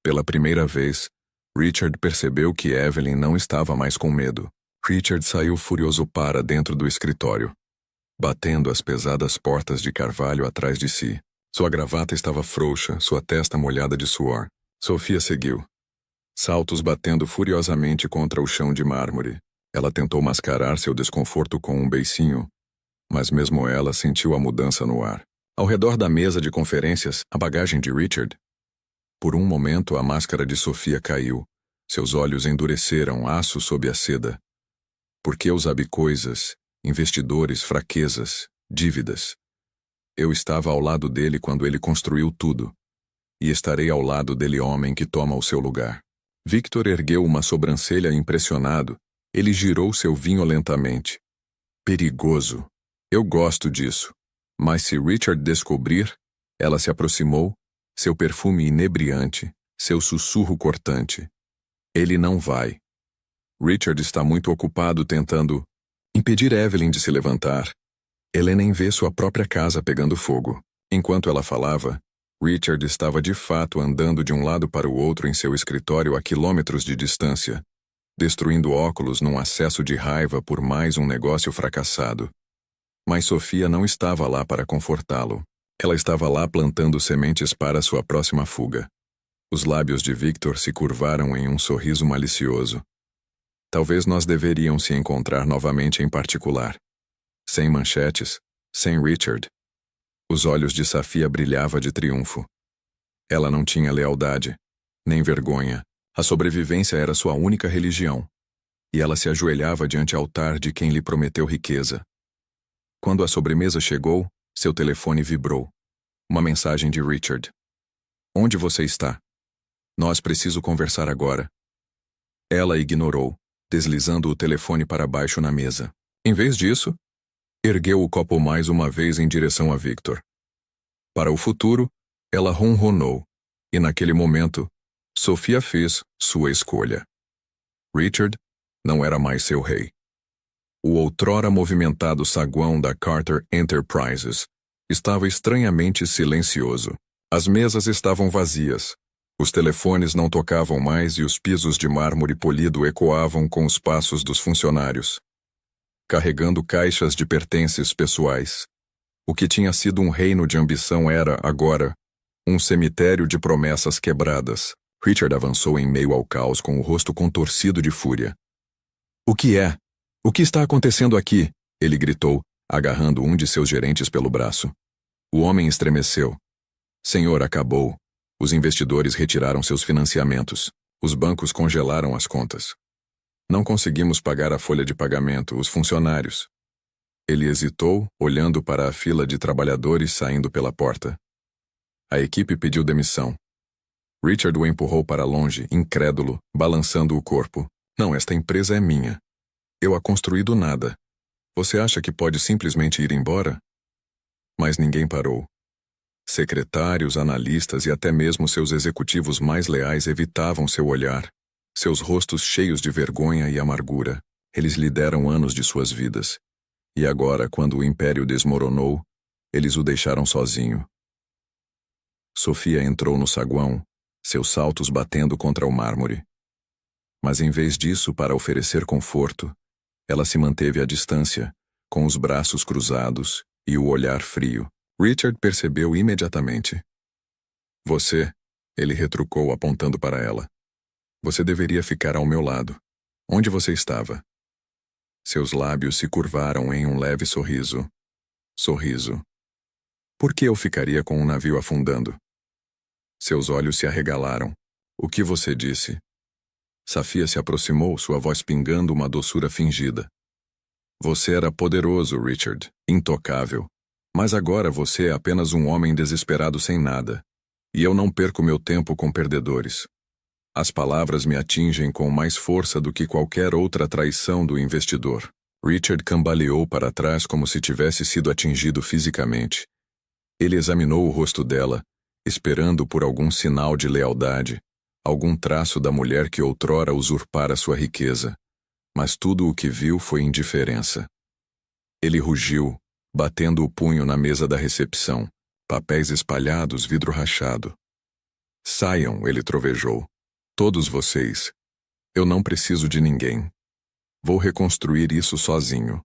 S1: Pela primeira vez, Richard percebeu que Evelyn não estava mais com medo. Richard saiu furioso para dentro do escritório, batendo as pesadas portas de carvalho atrás de si. Sua gravata estava frouxa, sua testa molhada de suor. Sofia seguiu, saltos batendo furiosamente contra o chão de mármore. Ela tentou mascarar seu desconforto com um beicinho, mas mesmo ela sentiu a mudança no ar. Ao redor da mesa de conferências, a bagagem de Richard. Por um momento, a máscara de Sofia caiu. Seus olhos endureceram, aço sob a seda. Por que eu sabe coisas, investidores, fraquezas, dívidas? Eu estava ao lado dele quando ele construiu tudo. E estarei ao lado dele, homem que toma o seu lugar. Victor ergueu uma sobrancelha impressionado. Ele girou seu vinho lentamente. Perigoso. Eu gosto disso. Mas se Richard descobrir, ela se aproximou, seu perfume inebriante, seu sussurro cortante. Ele não vai. Richard está muito ocupado tentando impedir Evelyn de se levantar. Ele nem vê sua própria casa pegando fogo. Enquanto ela falava, Richard estava de fato andando de um lado para o outro em seu escritório a quilômetros de distância, destruindo óculos num acesso de raiva por mais um negócio fracassado. Mas Sofia não estava lá para confortá-lo. Ela estava lá plantando sementes para sua próxima fuga. Os lábios de Victor se curvaram em um sorriso malicioso. Talvez nós deveríamos se encontrar novamente em particular. Sem manchetes, sem Richard. Os olhos de Sofia brilhavam de triunfo. Ela não tinha lealdade, nem vergonha. A sobrevivência era sua única religião. E ela se ajoelhava diante ao altar de quem lhe prometeu riqueza. Quando a sobremesa chegou, seu telefone vibrou. Uma mensagem de Richard. Onde você está? Nós precisamos conversar agora. Ela ignorou, deslizando o telefone para baixo na mesa. Em vez disso, ergueu o copo mais uma vez em direção a Victor. Para o futuro, ela ronronou, e naquele momento, Sofia fez sua escolha. Richard não era mais seu rei. O outrora movimentado saguão da Carter Enterprises estava estranhamente silencioso. As mesas estavam vazias. Os telefones não tocavam mais e os pisos de mármore polido ecoavam com os passos dos funcionários, carregando caixas de pertences pessoais. O que tinha sido um reino de ambição era, agora, um cemitério de promessas quebradas. Richard avançou em meio ao caos com o rosto contorcido de fúria. O que é? O que está acontecendo aqui? Ele gritou, agarrando um de seus gerentes pelo braço. O homem estremeceu. Senhor, acabou. Os investidores retiraram seus financiamentos. Os bancos congelaram as contas. Não conseguimos pagar a folha de pagamento, os funcionários. Ele hesitou, olhando para a fila de trabalhadores saindo pela porta. A equipe pediu demissão. Richard o empurrou para longe, incrédulo, balançando o corpo. Não, esta empresa é minha. Eu a construí do nada. Você acha que pode simplesmente ir embora? Mas ninguém parou. Secretários, analistas e até mesmo seus executivos mais leais evitavam seu olhar, seus rostos cheios de vergonha e amargura. Eles lhe deram anos de suas vidas. E agora, quando o império desmoronou, eles o deixaram sozinho. Sofia entrou no saguão, seus saltos batendo contra o mármore. Mas em vez disso, para oferecer conforto, ela se manteve à distância, com os braços cruzados e o olhar frio. Richard percebeu imediatamente. Você, ele retrucou apontando para ela. Você deveria ficar ao meu lado. Onde você estava? Seus lábios se curvaram em um leve sorriso. Sorriso. Por que eu ficaria com um navio afundando? Seus olhos se arregalaram. O que você disse? Sofia se aproximou, sua voz pingando uma doçura fingida. Você era poderoso, Richard, intocável. Mas agora você é apenas um homem desesperado sem nada. E eu não perco meu tempo com perdedores. As palavras me atingem com mais força do que qualquer outra traição do investidor. Richard cambaleou para trás como se tivesse sido atingido fisicamente. Ele examinou o rosto dela, esperando por algum sinal de lealdade, algum traço da mulher que outrora usurpara sua riqueza. mas tudo o que viu foi indiferença. Ele rugiu, batendo o punho na mesa da recepção, papéis espalhados, vidro rachado. Saiam, ele trovejou. Todos vocês. Eu não preciso de ninguém. Vou reconstruir isso sozinho.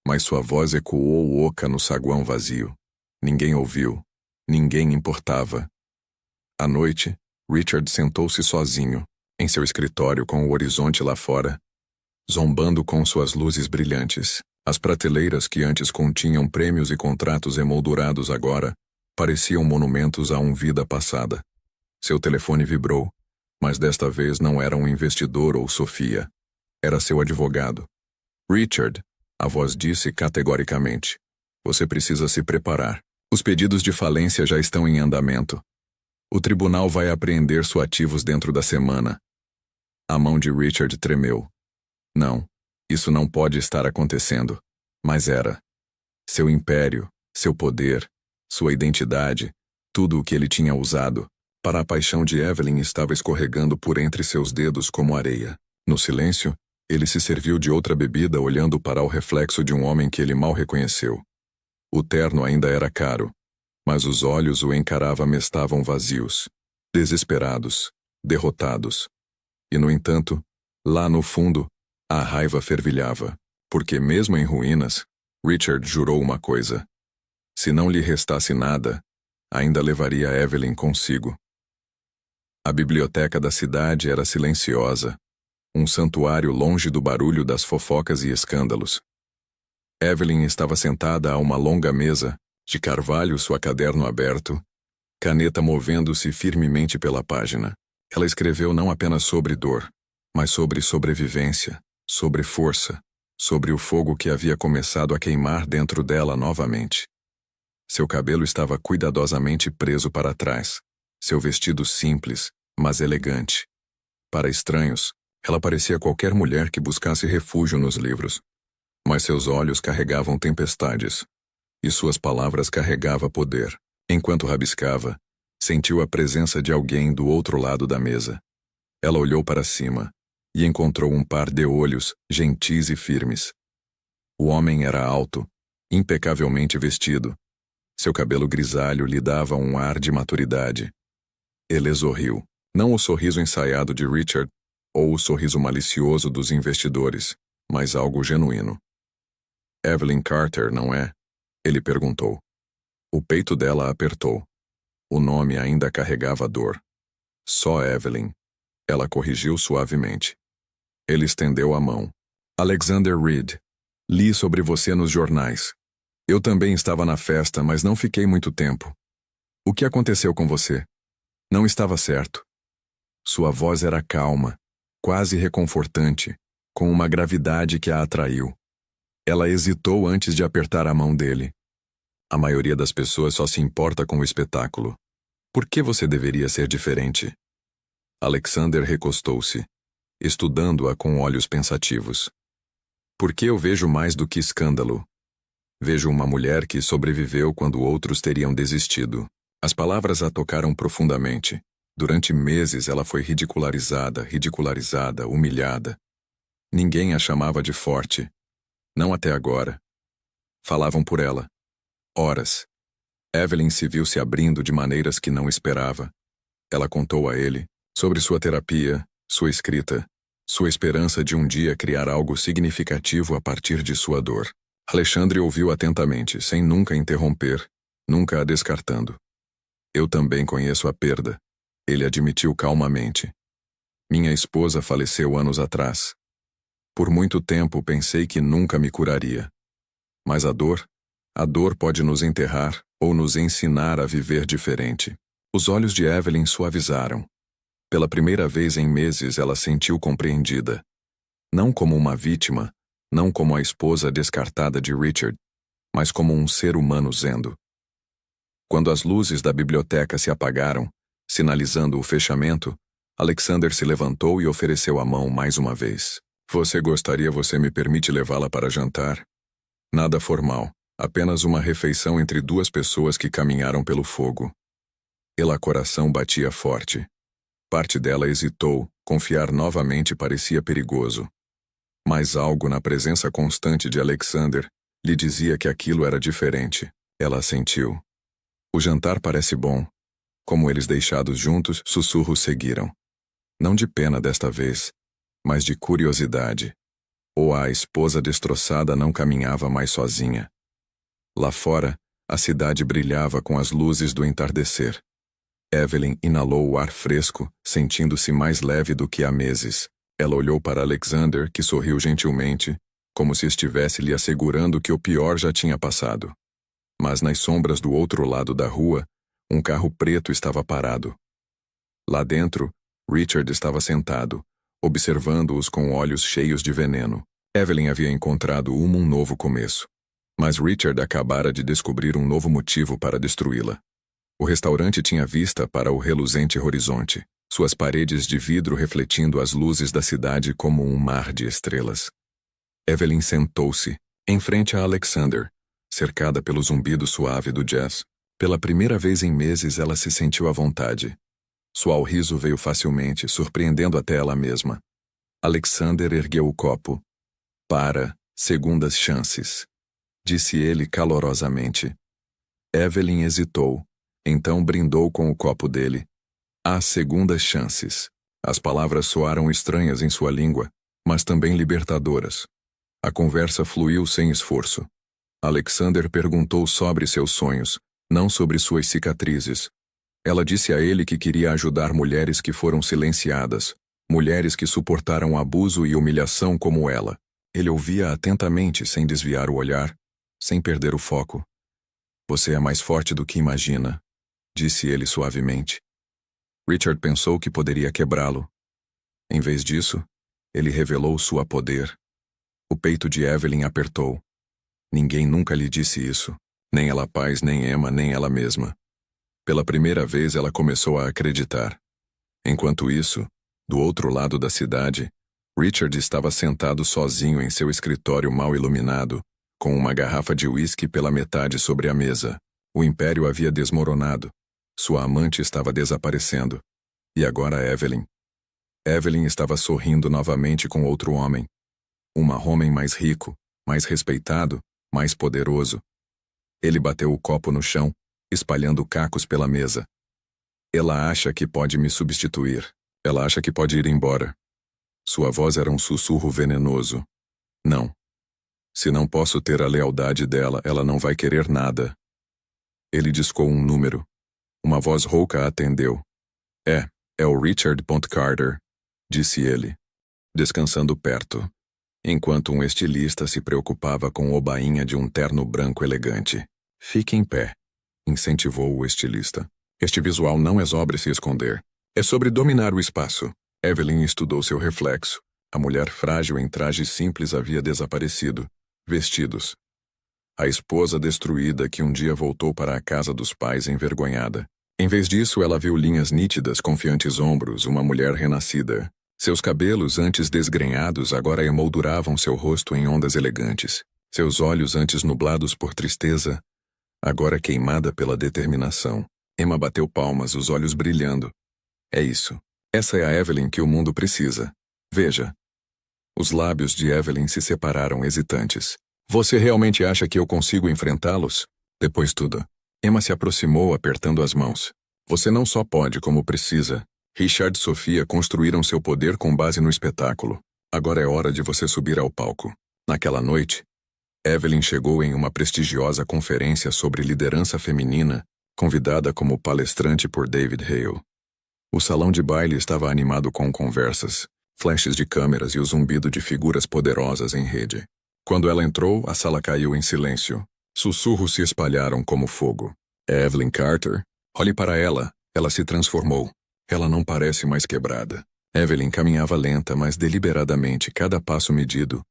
S1: Mas sua voz ecoou oca no saguão vazio. Ninguém ouviu. Ninguém importava. À noite, Richard sentou-se sozinho, em seu escritório com o horizonte lá fora, zombando com suas luzes brilhantes. As prateleiras que antes continham prêmios e contratos emoldurados agora pareciam monumentos a uma vida passada. Seu telefone vibrou, mas desta vez não era um investidor ou Sofia. Era seu advogado. Richard, a voz disse categoricamente, você precisa se preparar. Os pedidos de falência já estão em andamento. O tribunal vai apreender seus ativos dentro da semana. A mão de Richard tremeu. Não, isso não pode estar acontecendo. Mas era. Seu império, seu poder, sua identidade, tudo o que ele tinha usado, para a paixão de Evelyn estava escorregando por entre seus dedos como areia. No silêncio, ele se serviu de outra bebida olhando para o reflexo de um homem que ele mal reconheceu. O terno ainda era caro, mas os olhos o encaravam estavam vazios, desesperados, derrotados. E, no entanto, lá no fundo, a raiva fervilhava, porque mesmo em ruínas, Richard jurou uma coisa. Se não lhe restasse nada, ainda levaria Evelyn consigo. A biblioteca da cidade era silenciosa, um santuário longe do barulho das fofocas e escândalos. Evelyn estava sentada a uma longa mesa, de carvalho, seu caderno aberto, caneta movendo-se firmemente pela página. Ela escreveu não apenas sobre dor, mas sobre sobrevivência, sobre força, sobre o fogo que havia começado a queimar dentro dela novamente. Seu cabelo estava cuidadosamente preso para trás, seu vestido simples, mas elegante. Para estranhos, ela parecia qualquer mulher que buscasse refúgio nos livros. Mas seus olhos carregavam tempestades, e suas palavras carregavam poder. Enquanto rabiscava, sentiu a presença de alguém do outro lado da mesa. Ela olhou para cima, e encontrou um par de olhos, gentis e firmes. O homem era alto, impecavelmente vestido. Seu cabelo grisalho lhe dava um ar de maturidade. Ele sorriu, não o sorriso ensaiado de Richard, ou o sorriso malicioso dos investidores, mas algo genuíno. Evelyn Carter, não é? Ele perguntou. O peito dela apertou. O nome ainda carregava dor. Só Evelyn. Ela corrigiu suavemente. Ele estendeu a mão. Alexander Reed. Li sobre você nos jornais. Eu também estava na festa, mas não fiquei muito tempo. O que aconteceu com você? Não estava certo. Sua voz era calma, quase reconfortante, com uma gravidade que a atraiu. Ela hesitou antes de apertar a mão dele. A maioria das pessoas só se importa com o espetáculo. Por que você deveria ser diferente? Alexander recostou-se, estudando-a com olhos pensativos. Porque eu vejo mais do que escândalo. Vejo uma mulher que sobreviveu quando outros teriam desistido. As palavras a tocaram profundamente. Durante meses ela foi ridicularizada, humilhada. Ninguém a chamava de forte. Não até agora. Falavam por ela. Horas. Evelyn se viu se abrindo de maneiras que não esperava. Ela contou a ele sobre sua terapia, sua escrita, sua esperança de um dia criar algo significativo a partir de sua dor. Alexandre ouviu atentamente, sem nunca interromper, nunca a descartando. Eu também conheço a perda. Ele admitiu calmamente. Minha esposa faleceu anos atrás. Por muito tempo pensei que nunca me curaria. Mas a dor pode nos enterrar ou nos ensinar a viver diferente. Os olhos de Evelyn suavizaram. Pela primeira vez em meses ela sentiu compreendida. Não como uma vítima, não como a esposa descartada de Richard, mas como um ser humano zendo. Quando as luzes da biblioteca se apagaram, sinalizando o fechamento, Alexander se levantou e ofereceu a mão mais uma vez. Você me permite levá-la para jantar? Nada formal, apenas uma refeição entre duas pessoas que caminharam pelo fogo. O coração batia forte. Parte dela hesitou, confiar novamente parecia perigoso. Mas algo na presença constante de Alexander lhe dizia que aquilo era diferente. Ela assentiu. O jantar parece bom. Como eles deixados juntos, sussurros seguiram. Não de pena desta vez, mas de curiosidade. Ou a esposa destroçada não caminhava mais sozinha. Lá fora, a cidade brilhava com as luzes do entardecer. Evelyn inalou o ar fresco, sentindo-se mais leve do que há meses. Ela olhou para Alexander, que sorriu gentilmente, como se estivesse lhe assegurando que o pior já tinha passado. Mas nas sombras do outro lado da rua, um carro preto estava parado. Lá dentro, Richard estava sentado, observando-os com olhos cheios de veneno. Evelyn havia encontrado um novo começo. Mas Richard acabara de descobrir um novo motivo para destruí-la. O restaurante tinha vista para o reluzente horizonte, suas paredes de vidro refletindo as luzes da cidade como um mar de estrelas. Evelyn sentou-se, em frente a Alexander, cercada pelo zumbido suave do jazz. Pela primeira vez em meses ela se sentiu à vontade. Sual riso veio facilmente, surpreendendo até ela mesma. Alexander ergueu o copo. Para segundas chances, disse ele calorosamente. Evelyn hesitou, então brindou com o copo dele. Há segundas chances. As palavras soaram estranhas em sua língua, mas também libertadoras. A conversa fluiu sem esforço. Alexander perguntou sobre seus sonhos, não sobre suas cicatrizes. Ela disse a ele que queria ajudar mulheres que foram silenciadas, mulheres que suportaram abuso e humilhação como ela. Ele ouvia atentamente, sem desviar o olhar, sem perder o foco. Você é mais forte do que imagina, disse ele suavemente. Richard pensou que poderia quebrá-lo. Em vez disso, ele revelou sua poder. O peito de Evelyn apertou. Ninguém nunca lhe disse isso, nem ela Paz, nem Emma, nem ela mesma. Pela primeira vez ela começou a acreditar. Enquanto isso, do outro lado da cidade, Richard estava sentado sozinho em seu escritório mal iluminado, com uma garrafa de uísque pela metade sobre a mesa. O império havia desmoronado. Sua amante estava desaparecendo. E agora Evelyn. Evelyn estava sorrindo novamente com outro homem. Um homem mais rico, mais respeitado, mais poderoso. Ele bateu o copo no chão, espalhando cacos pela mesa. Ela acha que pode me substituir. Ela acha que pode ir embora. Sua voz era um sussurro venenoso. Não. Se não posso ter a lealdade dela, ela não vai querer nada. Ele discou um número. Uma voz rouca a atendeu. É o Richard Carter, disse ele, descansando perto, enquanto um estilista se preocupava com o bainha de um terno branco elegante. Fique em pé, incentivou o estilista. Este visual não é sobre se esconder. É sobre dominar o espaço. Evelyn estudou seu reflexo. A mulher frágil em traje simples havia desaparecido. Vestidos. A esposa destruída que um dia voltou para a casa dos pais envergonhada. Em vez disso, ela viu linhas nítidas, confiantes ombros, uma mulher renascida. Seus cabelos, antes desgrenhados, agora emolduravam seu rosto em ondas elegantes. Seus olhos, antes nublados por tristeza, agora queimada pela determinação. Emma bateu palmas, os olhos brilhando. É isso. Essa é a Evelyn que o mundo precisa. Veja. Os lábios de Evelyn se separaram hesitantes. Você realmente acha que eu consigo enfrentá-los? Depois tudo. Emma se aproximou apertando as mãos. Você não só pode, como precisa. Richard e Sofia construíram seu poder com base no espetáculo. Agora é hora de você subir ao palco. Naquela noite, Evelyn chegou em uma prestigiosa conferência sobre liderança feminina, convidada como palestrante por David Hale. O salão de baile estava animado com conversas, flashes de câmeras e o zumbido de figuras poderosas em rede. Quando ela entrou, a sala caiu em silêncio. Sussurros se espalharam como fogo. Evelyn Carter? Olhe para ela. Ela se transformou. Ela não parece mais quebrada. Evelyn caminhava lenta, mas deliberadamente, cada passo medido.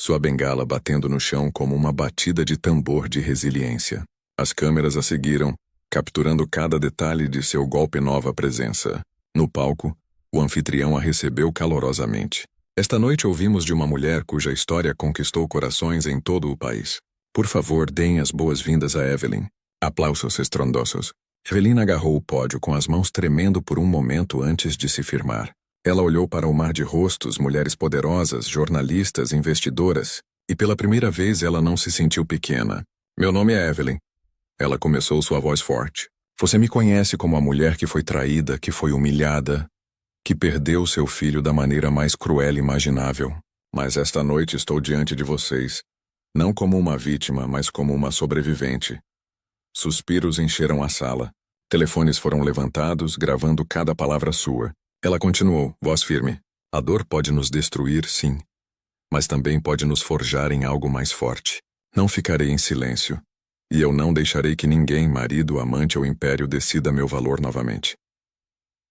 S1: Sua bengala batendo no chão como uma batida de tambor de resiliência. As câmeras a seguiram, capturando cada detalhe de seu golpe nova presença. No palco, o anfitrião a recebeu calorosamente. Esta noite ouvimos de uma mulher cuja história conquistou corações em todo o país. Por favor, deem as boas-vindas a Evelyn. Aplausos estrondosos. Evelyn agarrou o pódio com as mãos tremendo por um momento antes de se firmar. Ela olhou para o mar de rostos, mulheres poderosas, jornalistas, investidoras, e pela primeira vez ela não se sentiu pequena. Meu nome é Evelyn. Ela começou sua voz forte. Você me conhece como a mulher que foi traída, que foi humilhada, que perdeu seu filho da maneira mais cruel imaginável. Mas esta noite estou diante de vocês, não como uma vítima, mas como uma sobrevivente. Suspiros encheram a sala. Telefones foram levantados, gravando cada palavra sua. Ela continuou, voz firme. A dor pode nos destruir, sim, mas também pode nos forjar em algo mais forte. Não ficarei em silêncio. E eu não deixarei que ninguém, marido, amante ou império, decida meu valor novamente.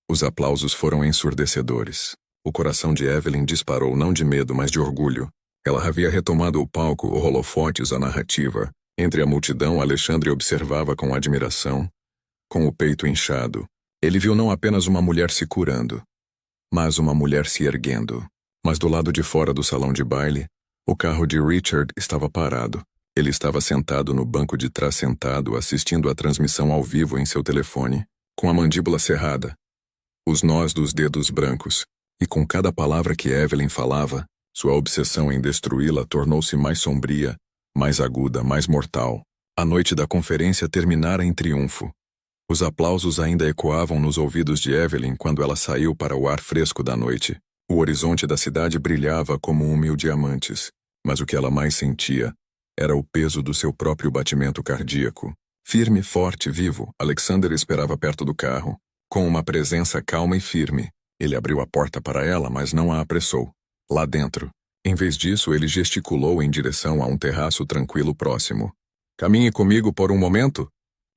S1: Os aplausos foram ensurdecedores. O coração de Evelyn disparou não de medo, mas de orgulho. Ela havia retomado o palco, os holofotes, a narrativa. Entre a multidão, Alexandre observava com admiração, com o peito inchado. Ele viu não apenas uma mulher se curando, mas uma mulher se erguendo. Mas do lado de fora do salão de baile, o carro de Richard estava parado. Ele estava sentado no banco de trás, assistindo à transmissão ao vivo em seu telefone, com a mandíbula cerrada, os nós dos dedos brancos, e com cada palavra que Evelyn falava, sua obsessão em destruí-la tornou-se mais sombria, mais aguda, mais mortal. A noite da conferência terminara em triunfo. Os aplausos ainda ecoavam nos ouvidos de Evelyn quando ela saiu para o ar fresco da noite. O horizonte da cidade brilhava como diamantes, mas o que ela mais sentia era o peso do seu próprio batimento cardíaco. Firme, forte, vivo, Alexander esperava perto do carro, com uma presença calma e firme. Ele abriu a porta para ela, mas não a apressou. Lá dentro, em vez disso, ele gesticulou em direção a um terraço tranquilo próximo. Caminhe comigo por um momento?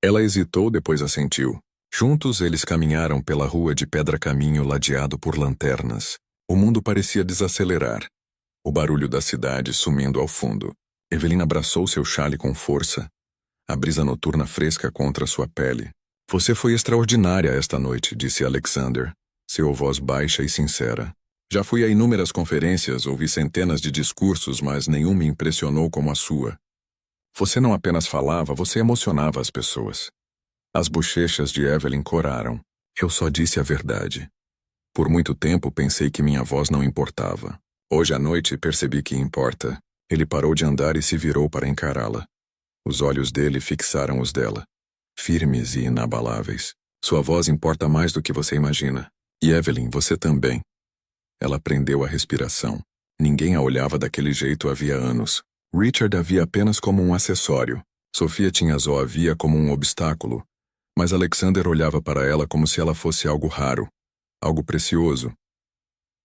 S1: Ela hesitou, depois assentiu. Juntos eles caminharam pela rua de pedra-caminho ladeado por lanternas. O mundo parecia desacelerar. O barulho da cidade sumindo ao fundo. Evelyn abraçou seu chale com força. A brisa noturna fresca contra sua pele. Você foi extraordinária esta noite, disse Alexander, seu voz baixa e sincera. Já fui a inúmeras conferências, ouvi centenas de discursos, mas nenhum me impressionou como a sua. Você não apenas falava, você emocionava as pessoas. As bochechas de Evelyn coraram. Eu só disse a verdade. Por muito tempo pensei que minha voz não importava. Hoje à noite percebi que importa. Ele parou de andar e se virou para encará-la. Os olhos dele fixaram os dela, firmes e inabaláveis. Sua voz importa mais do que você imagina. E Evelyn, você também. Ela prendeu a respiração. Ninguém a olhava daquele jeito havia anos. Richard a via apenas como um acessório. Sofia tinha a via como um obstáculo. Mas Alexander olhava para ela como se ela fosse algo raro, algo precioso.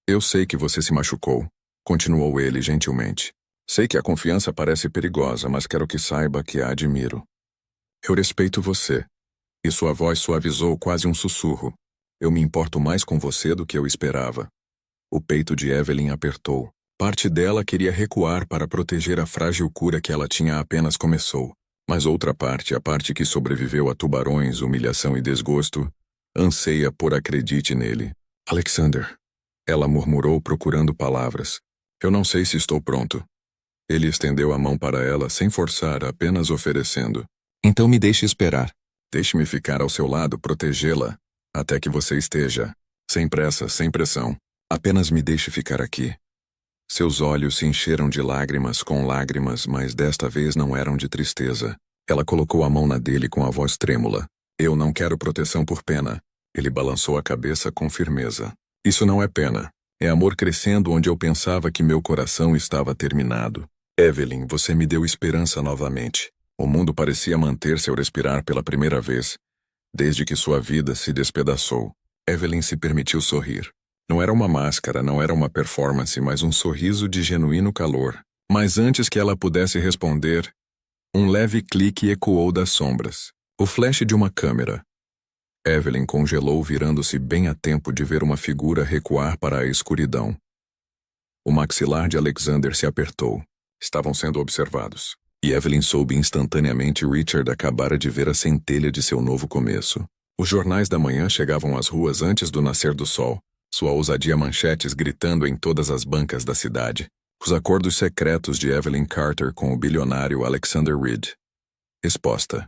S1: Eu sei que você se machucou, continuou ele gentilmente. Sei que a confiança parece perigosa, mas quero que saiba que a admiro. Eu respeito você. E sua voz suavizou quase um sussurro. Eu me importo mais com você do que eu esperava. O peito de Evelyn apertou. Parte dela queria recuar para proteger a frágil cura que ela tinha apenas começou. Mas outra parte, a parte que sobreviveu a tubarões, humilhação e desgosto, anseia por acredite nele. Alexander. Ela murmurou procurando palavras. Eu não sei se estou pronto. Ele estendeu a mão para ela sem forçar, apenas oferecendo. Então me deixe esperar. Deixe-me ficar ao seu lado, protegê-la, até que você esteja. Sem pressa, sem pressão. Apenas me deixe ficar aqui. Seus olhos se encheram de lágrimas com lágrimas, mas desta vez não eram de tristeza. Ela colocou a mão na dele com a voz trêmula. Eu não quero proteção por pena. Ele balançou a cabeça com firmeza. Isso não é pena. É amor crescendo onde eu pensava que meu coração estava terminado. Evelyn, você me deu esperança novamente. O mundo parecia manter seu respirar pela primeira vez, desde que sua vida se despedaçou. Evelyn se permitiu sorrir. Não era uma máscara, não era uma performance, mas um sorriso de genuíno calor. Mas antes que ela pudesse responder, um leve clique ecoou das sombras. O flash de uma câmera. Evelyn congelou, virando-se bem a tempo de ver uma figura recuar para a escuridão. O maxilar de Alexander se apertou. Estavam sendo observados. E Evelyn soube instantaneamente Richard acabara de ver a centelha de seu novo começo. Os jornais da manhã chegavam às ruas antes do nascer do sol. Sua ousadia manchetes gritando em todas as bancas da cidade. Os acordos secretos de Evelyn Carter com o bilionário Alexander Reed. Exposta.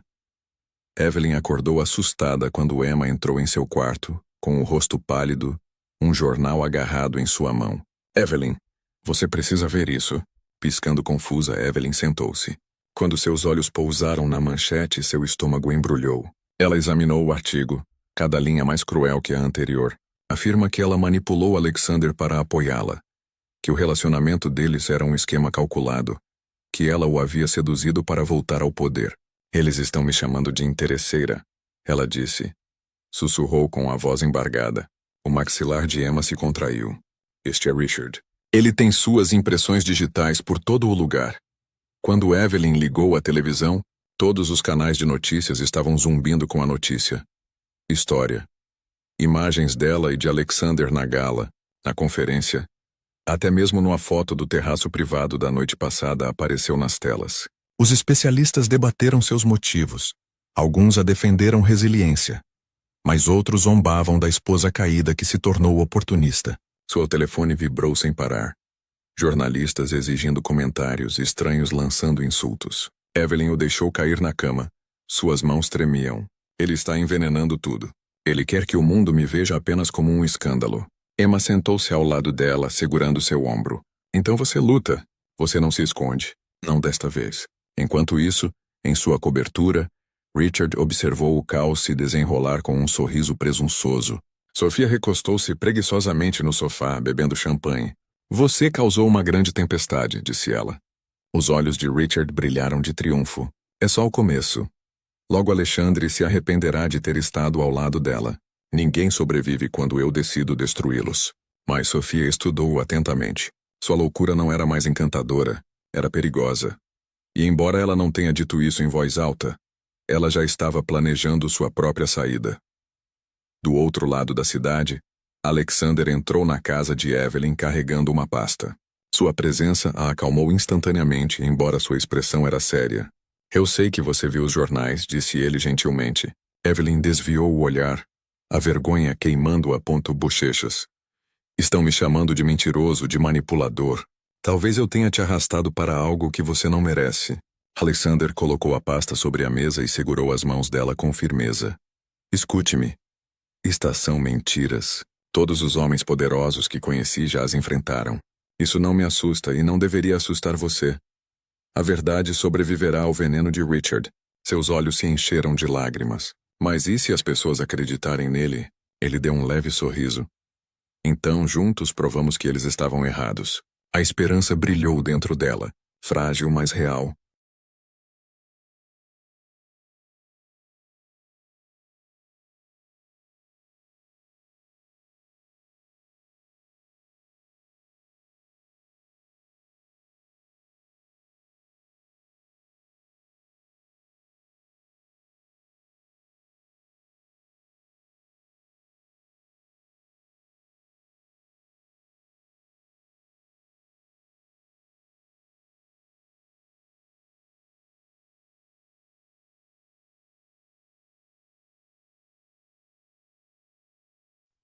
S1: Evelyn acordou assustada quando Emma entrou em seu quarto, com o rosto pálido, um jornal agarrado em sua mão. Evelyn, você precisa ver isso. Piscando confusa, Evelyn sentou-se. Quando seus olhos pousaram na manchete, seu estômago embrulhou. Ela examinou o artigo, cada linha mais cruel que a anterior. Afirma que ela manipulou Alexander para apoiá-la, que o relacionamento deles era um esquema calculado, que ela o havia seduzido para voltar ao poder. Eles estão me chamando de interesseira, ela disse. Sussurrou com a voz embargada. O maxilar de Emma se contraiu. Este é Richard. Ele tem suas impressões digitais por todo o lugar. Quando Evelyn ligou a televisão, todos os canais de notícias estavam zumbindo com a notícia. História. Imagens dela e de Alexander na gala, na conferência. Até mesmo numa foto do terraço privado da noite passada apareceu nas telas. Os especialistas debateram seus motivos. Alguns a defenderam resiliência, mas outros zombavam da esposa caída que se tornou oportunista. Seu telefone vibrou sem parar. Jornalistas exigindo comentários, estranhos lançando insultos. Evelyn o deixou cair na cama. Suas mãos tremiam. Ele está envenenando tudo. Ele quer que o mundo me veja apenas como um escândalo. Emma sentou-se ao lado dela, segurando seu ombro. Então você luta. Você não se esconde. Não desta vez. Enquanto isso, em sua cobertura, Richard observou o caos se desenrolar com um sorriso presunçoso. Sofia recostou-se preguiçosamente no sofá, bebendo champanhe. Você causou uma grande tempestade, disse ela. Os olhos de Richard brilharam de triunfo. É só o começo. Logo Alexandre se arrependerá de ter estado ao lado dela. Ninguém sobrevive quando eu decido destruí-los. Mas Sofia estudou-o atentamente. Sua loucura não era mais encantadora, era perigosa. E embora ela não tenha dito isso em voz alta, ela já estava planejando sua própria saída. Do outro lado da cidade, Alexander entrou na casa de Evelyn carregando uma pasta. Sua presença a acalmou instantaneamente, embora sua expressão era séria. Eu sei que você viu os jornais, disse ele gentilmente. Evelyn desviou o olhar, a vergonha queimando-a ponto bochechas. Estão me chamando de mentiroso, de manipulador. Talvez eu tenha te arrastado para algo que você não merece. Alexander colocou a pasta sobre a mesa e segurou as mãos dela com firmeza. Escute-me. São mentiras. Todos os homens poderosos que conheci já as enfrentaram. Isso não me assusta e não deveria assustar você. A verdade sobreviverá ao veneno de Richard. Seus olhos se encheram de lágrimas. Mas e se as pessoas acreditarem nele? Ele deu um leve sorriso. Então, juntos, provamos que eles estavam errados. A esperança brilhou dentro dela, frágil, mas real.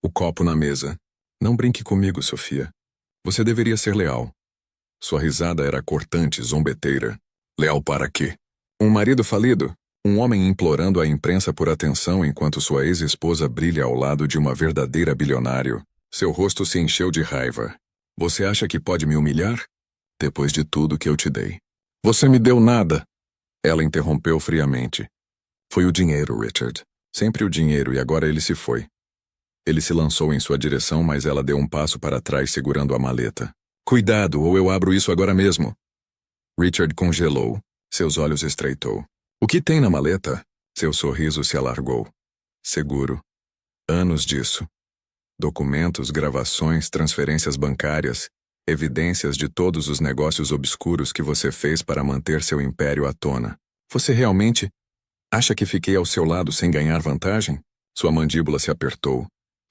S1: O copo na mesa. Não brinque comigo, Sofia. Você deveria ser leal. Sua risada era cortante, zombeteira. Leal para quê? Um marido falido? Um homem implorando à imprensa por atenção enquanto sua ex-esposa brilha ao lado de uma verdadeira bilionário. Seu rosto se encheu de raiva. Você acha que pode me humilhar? Depois de tudo que eu te dei. Você me deu nada. Ela interrompeu friamente. Foi o dinheiro, Richard. Sempre o dinheiro e agora ele se foi. Ele se lançou em sua direção, mas ela deu um passo para trás segurando a maleta. Cuidado, ou eu abro isso agora mesmo. Richard congelou. Seus olhos estreitou. O que tem na maleta? Seu sorriso se alargou. Seguro. Anos disso. Documentos, gravações, transferências bancárias, evidências de todos os negócios obscuros que você fez para manter seu império à tona. Você realmente acha que fiquei ao seu lado sem ganhar vantagem? Sua mandíbula se apertou.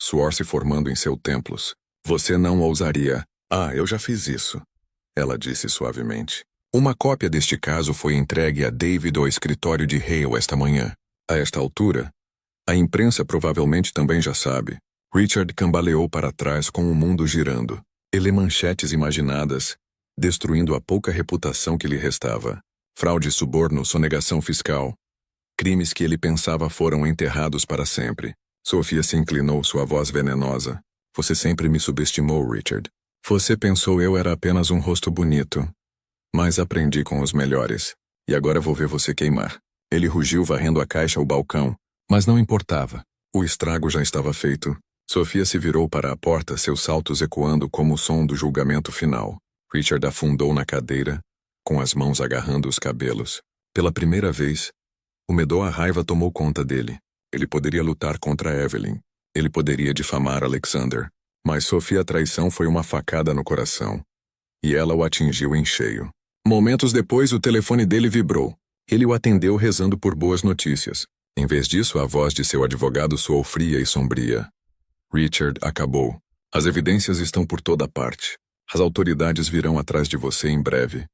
S1: Suor se formando em seus templos. Você não ousaria. Ah, eu já fiz isso. Ela disse suavemente. Uma cópia deste caso foi entregue a David ao escritório de Hale esta manhã. A esta altura, a imprensa provavelmente também já sabe. Richard cambaleou para trás com o mundo girando. Ele manchetes imaginadas, destruindo a pouca reputação que lhe restava. Fraude, suborno, sonegação fiscal. Crimes que ele pensava foram enterrados para sempre. Sofia se inclinou, sua voz venenosa. Você sempre me subestimou, Richard. Você pensou eu era apenas um rosto bonito. Mas aprendi com os melhores. E agora vou ver você queimar. Ele rugiu varrendo a caixa ao balcão, mas não importava. O estrago já estava feito. Sofia se virou para a porta, seus saltos ecoando como o som do julgamento final. Richard afundou na cadeira, com as mãos agarrando os cabelos. Pela primeira vez, o medo à raiva tomou conta dele. Ele poderia lutar contra Evelyn. Ele poderia difamar Alexander. Mas Sofia traição foi uma facada no coração. E ela o atingiu em cheio. Momentos depois, o telefone dele vibrou. Ele o atendeu rezando por boas notícias. Em vez disso, a voz de seu advogado soou fria e sombria. Richard, acabou. As evidências estão por toda parte. As autoridades virão atrás de você em breve.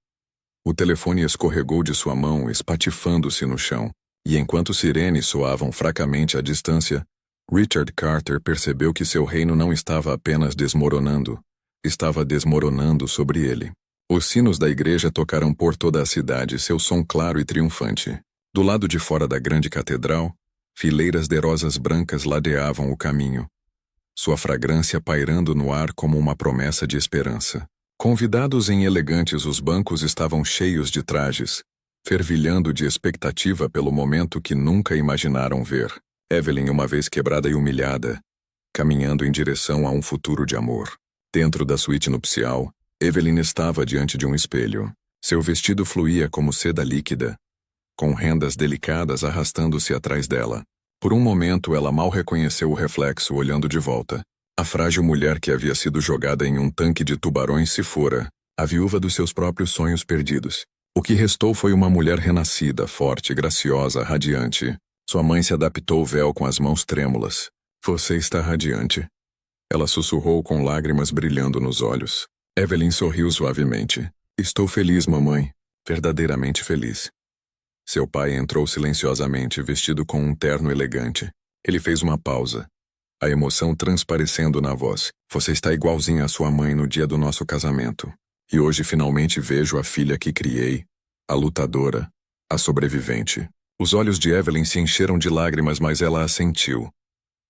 S1: O telefone escorregou de sua mão, espatifando-se no chão. E enquanto sirenes soavam fracamente à distância, Richard Carter percebeu que seu reino não estava apenas desmoronando. Estava desmoronando sobre ele. Os sinos da igreja tocaram por toda a cidade, seu som claro e triunfante. Do lado de fora da grande catedral, fileiras de rosas brancas ladeavam o caminho, sua fragrância pairando no ar como uma promessa de esperança. Convidados em elegantes, os bancos estavam cheios de trajes, fervilhando de expectativa pelo momento que nunca imaginaram ver. Evelyn, uma vez quebrada e humilhada, caminhando em direção a um futuro de amor. Dentro da suíte nupcial, Evelyn estava diante de um espelho. Seu vestido fluía como seda líquida, com rendas delicadas arrastando-se atrás dela. Por um momento ela mal reconheceu o reflexo olhando de volta. A frágil mulher que havia sido jogada em um tanque de tubarões se fora, a viúva dos seus próprios sonhos perdidos. O que restou foi uma mulher renascida, forte, graciosa, radiante. Sua mãe se adaptou ao véu com as mãos trêmulas. Você está radiante. Ela sussurrou com lágrimas brilhando nos olhos. Evelyn sorriu suavemente. Estou feliz, mamãe. Verdadeiramente feliz. Seu pai entrou silenciosamente, vestido com um terno elegante. Ele fez uma pausa, a emoção transparecendo na voz. Você está igualzinha à sua mãe no dia do nosso casamento. E hoje finalmente vejo a filha que criei, a lutadora, a sobrevivente. Os olhos de Evelyn se encheram de lágrimas, mas ela assentiu.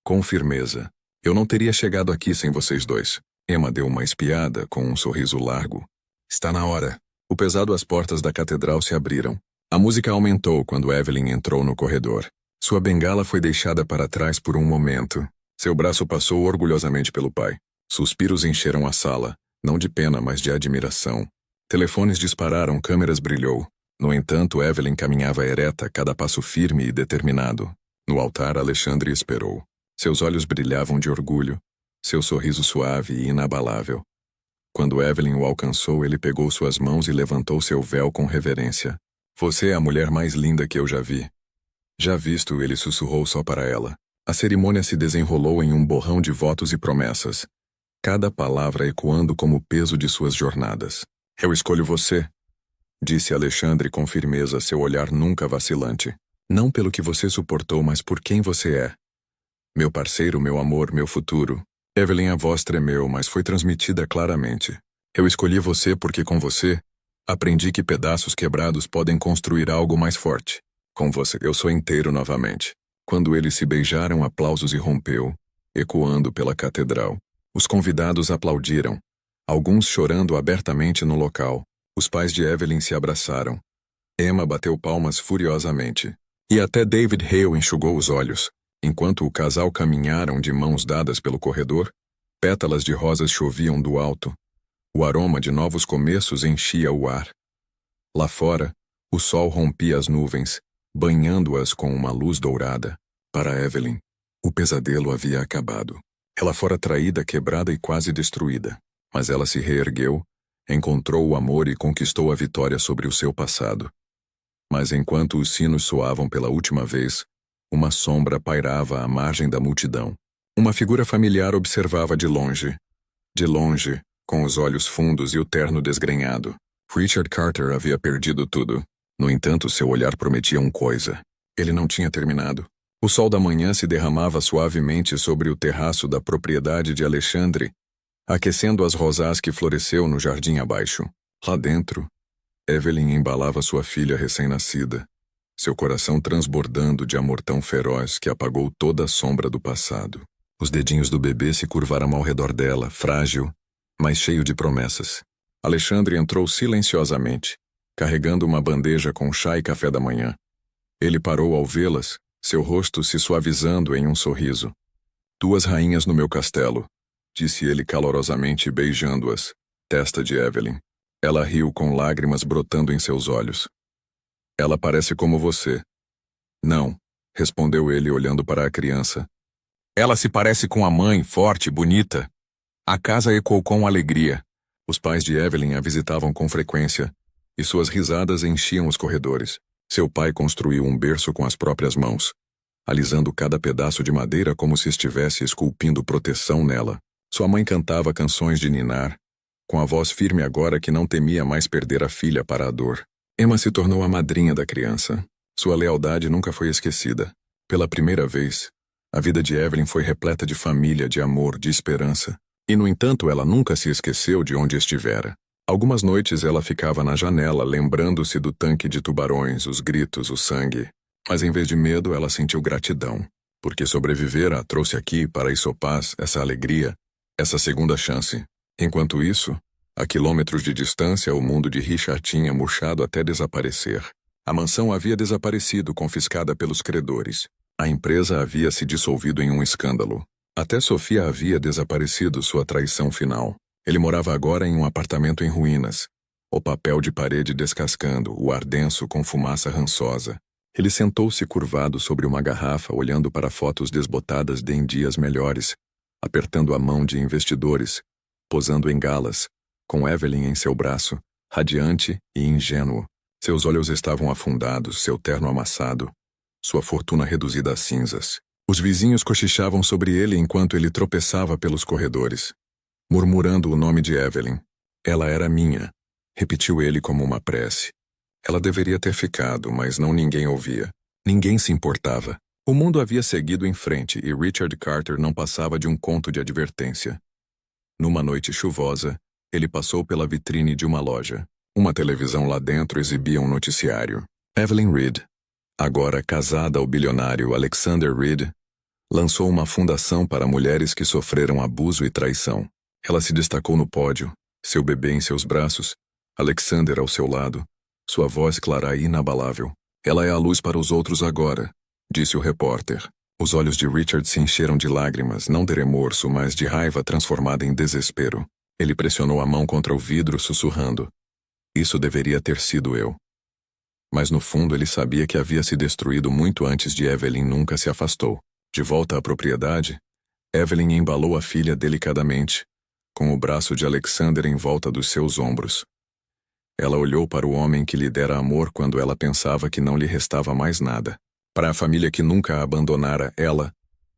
S1: Com firmeza. Eu não teria chegado aqui sem vocês dois. Emma deu uma espiada, com um sorriso largo. Está na hora. O pesado as portas da catedral se abriram. A música aumentou quando Evelyn entrou no corredor. Sua bengala foi deixada para trás por um momento. Seu braço passou orgulhosamente pelo pai. Suspiros encheram a sala, não de pena, mas de admiração. Telefones dispararam, câmeras brilhou. No entanto, Evelyn caminhava ereta, cada passo firme e determinado. No altar, Alexandre esperou. Seus olhos brilhavam de orgulho, seu sorriso suave e inabalável. Quando Evelyn o alcançou, ele pegou suas mãos e levantou seu véu com reverência. Você é a mulher mais linda que eu já vi. Já visto, ele sussurrou só para ela. A cerimônia se desenrolou em um borrão de votos e promessas, cada palavra ecoando como o peso de suas jornadas. Eu escolho você, disse Alexandre com firmeza, seu olhar nunca vacilante. Não pelo que você suportou, mas por quem você é. Meu parceiro, meu amor, meu futuro. Evelyn, a voz tremeu, mas foi transmitida claramente. Eu escolhi você porque com você, aprendi que pedaços quebrados podem construir algo mais forte. Com você, eu sou inteiro novamente. Quando eles se beijaram, aplausos irrompeu, ecoando pela catedral. Os convidados aplaudiram, alguns chorando abertamente no local. Os pais de Evelyn se abraçaram. Emma bateu palmas furiosamente. E até David Hale enxugou os olhos. Enquanto o casal caminharam de mãos dadas pelo corredor, pétalas de rosas choviam do alto. O aroma de novos começos enchia o ar. Lá fora, o sol rompia as nuvens, banhando-as com uma luz dourada. Para Evelyn, o pesadelo havia acabado. Ela fora traída, quebrada e quase destruída. Mas ela se reergueu, encontrou o amor e conquistou a vitória sobre o seu passado. Mas enquanto os sinos soavam pela última vez, uma sombra pairava à margem da multidão. Uma figura familiar observava de longe, com os olhos fundos e o terno desgrenhado. Richard Carter havia perdido tudo. No entanto, seu olhar prometia uma coisa. Ele não tinha terminado. O sol da manhã se derramava suavemente sobre o terraço da propriedade de Alexandre, aquecendo as rosás que floresceu no jardim abaixo. Lá dentro, Evelyn embalava sua filha recém-nascida, seu coração transbordando de amor tão feroz que apagou toda a sombra do passado. Os dedinhos do bebê se curvaram ao redor dela, frágil, mas cheio de promessas. Alexandre entrou silenciosamente, carregando uma bandeja com chá e café da manhã. Ele parou ao vê-las, seu rosto se suavizando em um sorriso. "Duas rainhas no meu castelo", disse ele calorosamente, beijando-as, testa de Evelyn. Ela riu com lágrimas brotando em seus olhos. "Ela parece como você." "Não", respondeu ele olhando para a criança. "Ela se parece com a mãe, forte, bonita." A casa ecoou com alegria. Os pais de Evelyn a visitavam com frequência, e suas risadas enchiam os corredores. Seu pai construiu um berço com as próprias mãos, alisando cada pedaço de madeira como se estivesse esculpindo proteção nela. Sua mãe cantava canções de ninar, com a voz firme agora que não temia mais perder a filha para a dor. Emma se tornou a madrinha da criança. Sua lealdade nunca foi esquecida. Pela primeira vez, a vida de Evelyn foi repleta de família, de amor, de esperança. E, no entanto, ela nunca se esqueceu de onde estivera. Algumas noites ela ficava na janela, lembrando-se do tanque de tubarões, os gritos, o sangue. Mas em vez de medo, ela sentiu gratidão, porque sobreviver a trouxe aqui, para Isopaz, essa alegria, essa segunda chance. Enquanto isso, a quilômetros de distância, o mundo de Richard tinha murchado até desaparecer. A mansão havia desaparecido, confiscada pelos credores. A empresa havia se dissolvido em um escândalo. Até Sofia havia desaparecido, sua traição final. Ele morava agora em um apartamento em ruínas, o papel de parede descascando, o ar denso com fumaça rançosa. Ele sentou-se curvado sobre uma garrafa, olhando para fotos desbotadas de em dias melhores, apertando a mão de investidores, posando em galas, com Evelyn em seu braço, radiante e ingênuo. Seus olhos estavam afundados, seu terno amassado, sua fortuna reduzida a cinzas. Os vizinhos cochichavam sobre ele enquanto ele tropeçava pelos corredores, murmurando o nome de Evelyn. "Ela era minha", repetiu ele como uma prece. Ela deveria ter ficado, mas não ninguém ouvia. Ninguém se importava. O mundo havia seguido em frente e Richard Carter não passava de um conto de advertência. Numa noite chuvosa, ele passou pela vitrine de uma loja. Uma televisão lá dentro exibia um noticiário. Evelyn Reed, agora casada ao bilionário Alexander Reed, lançou uma fundação para mulheres que sofreram abuso e traição. Ela se destacou no pódio, seu bebê em seus braços, Alexander ao seu lado, sua voz clara e inabalável. "Ela é a luz para os outros agora", disse o repórter. Os olhos de Richard se encheram de lágrimas, não de remorso, mas de raiva transformada em desespero. Ele pressionou a mão contra o vidro, sussurrando: "Isso deveria ter sido eu." Mas no fundo ele sabia que havia se destruído muito antes de Evelyn nunca se afastou. De volta à propriedade, Evelyn embalou a filha delicadamente, com o braço de Alexander em volta dos seus ombros. Ela olhou para o homem que lhe dera amor quando ela pensava que não lhe restava mais nada. Para a família que nunca a abandonara ela,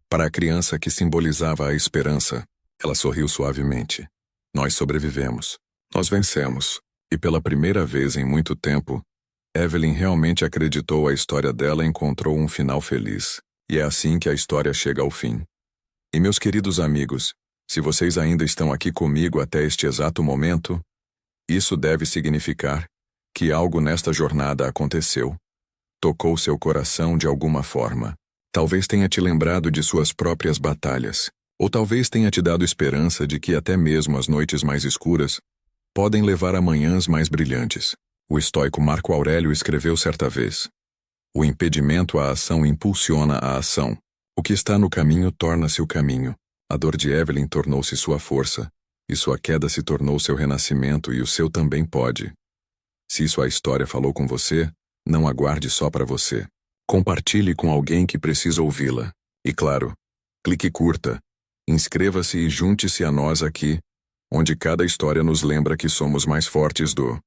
S1: para a criança que simbolizava a esperança, ela sorriu suavemente. "Nós sobrevivemos. Nós vencemos." E pela primeira vez em muito tempo, Evelyn realmente acreditou a história dela encontrou um final feliz. E é assim que a história chega ao fim. E meus queridos amigos, se vocês ainda estão aqui comigo até este exato momento, isso deve significar que algo nesta jornada aconteceu. Tocou seu coração de alguma forma. Talvez tenha te lembrado de suas próprias batalhas. Ou talvez tenha te dado esperança de que até mesmo as noites mais escuras podem levar a manhãs mais brilhantes. O estoico Marco Aurélio escreveu certa vez: "O impedimento à ação impulsiona a ação. O que está no caminho torna-se o caminho." A dor de Evelyn tornou-se sua força, e sua queda se tornou seu renascimento e o seu também pode. Se isso a história falou com você, não aguarde só para você. Compartilhe com alguém que precisa ouvi-la. E claro, clique curta, inscreva-se e junte-se a nós aqui, onde cada história nos lembra que somos mais fortes do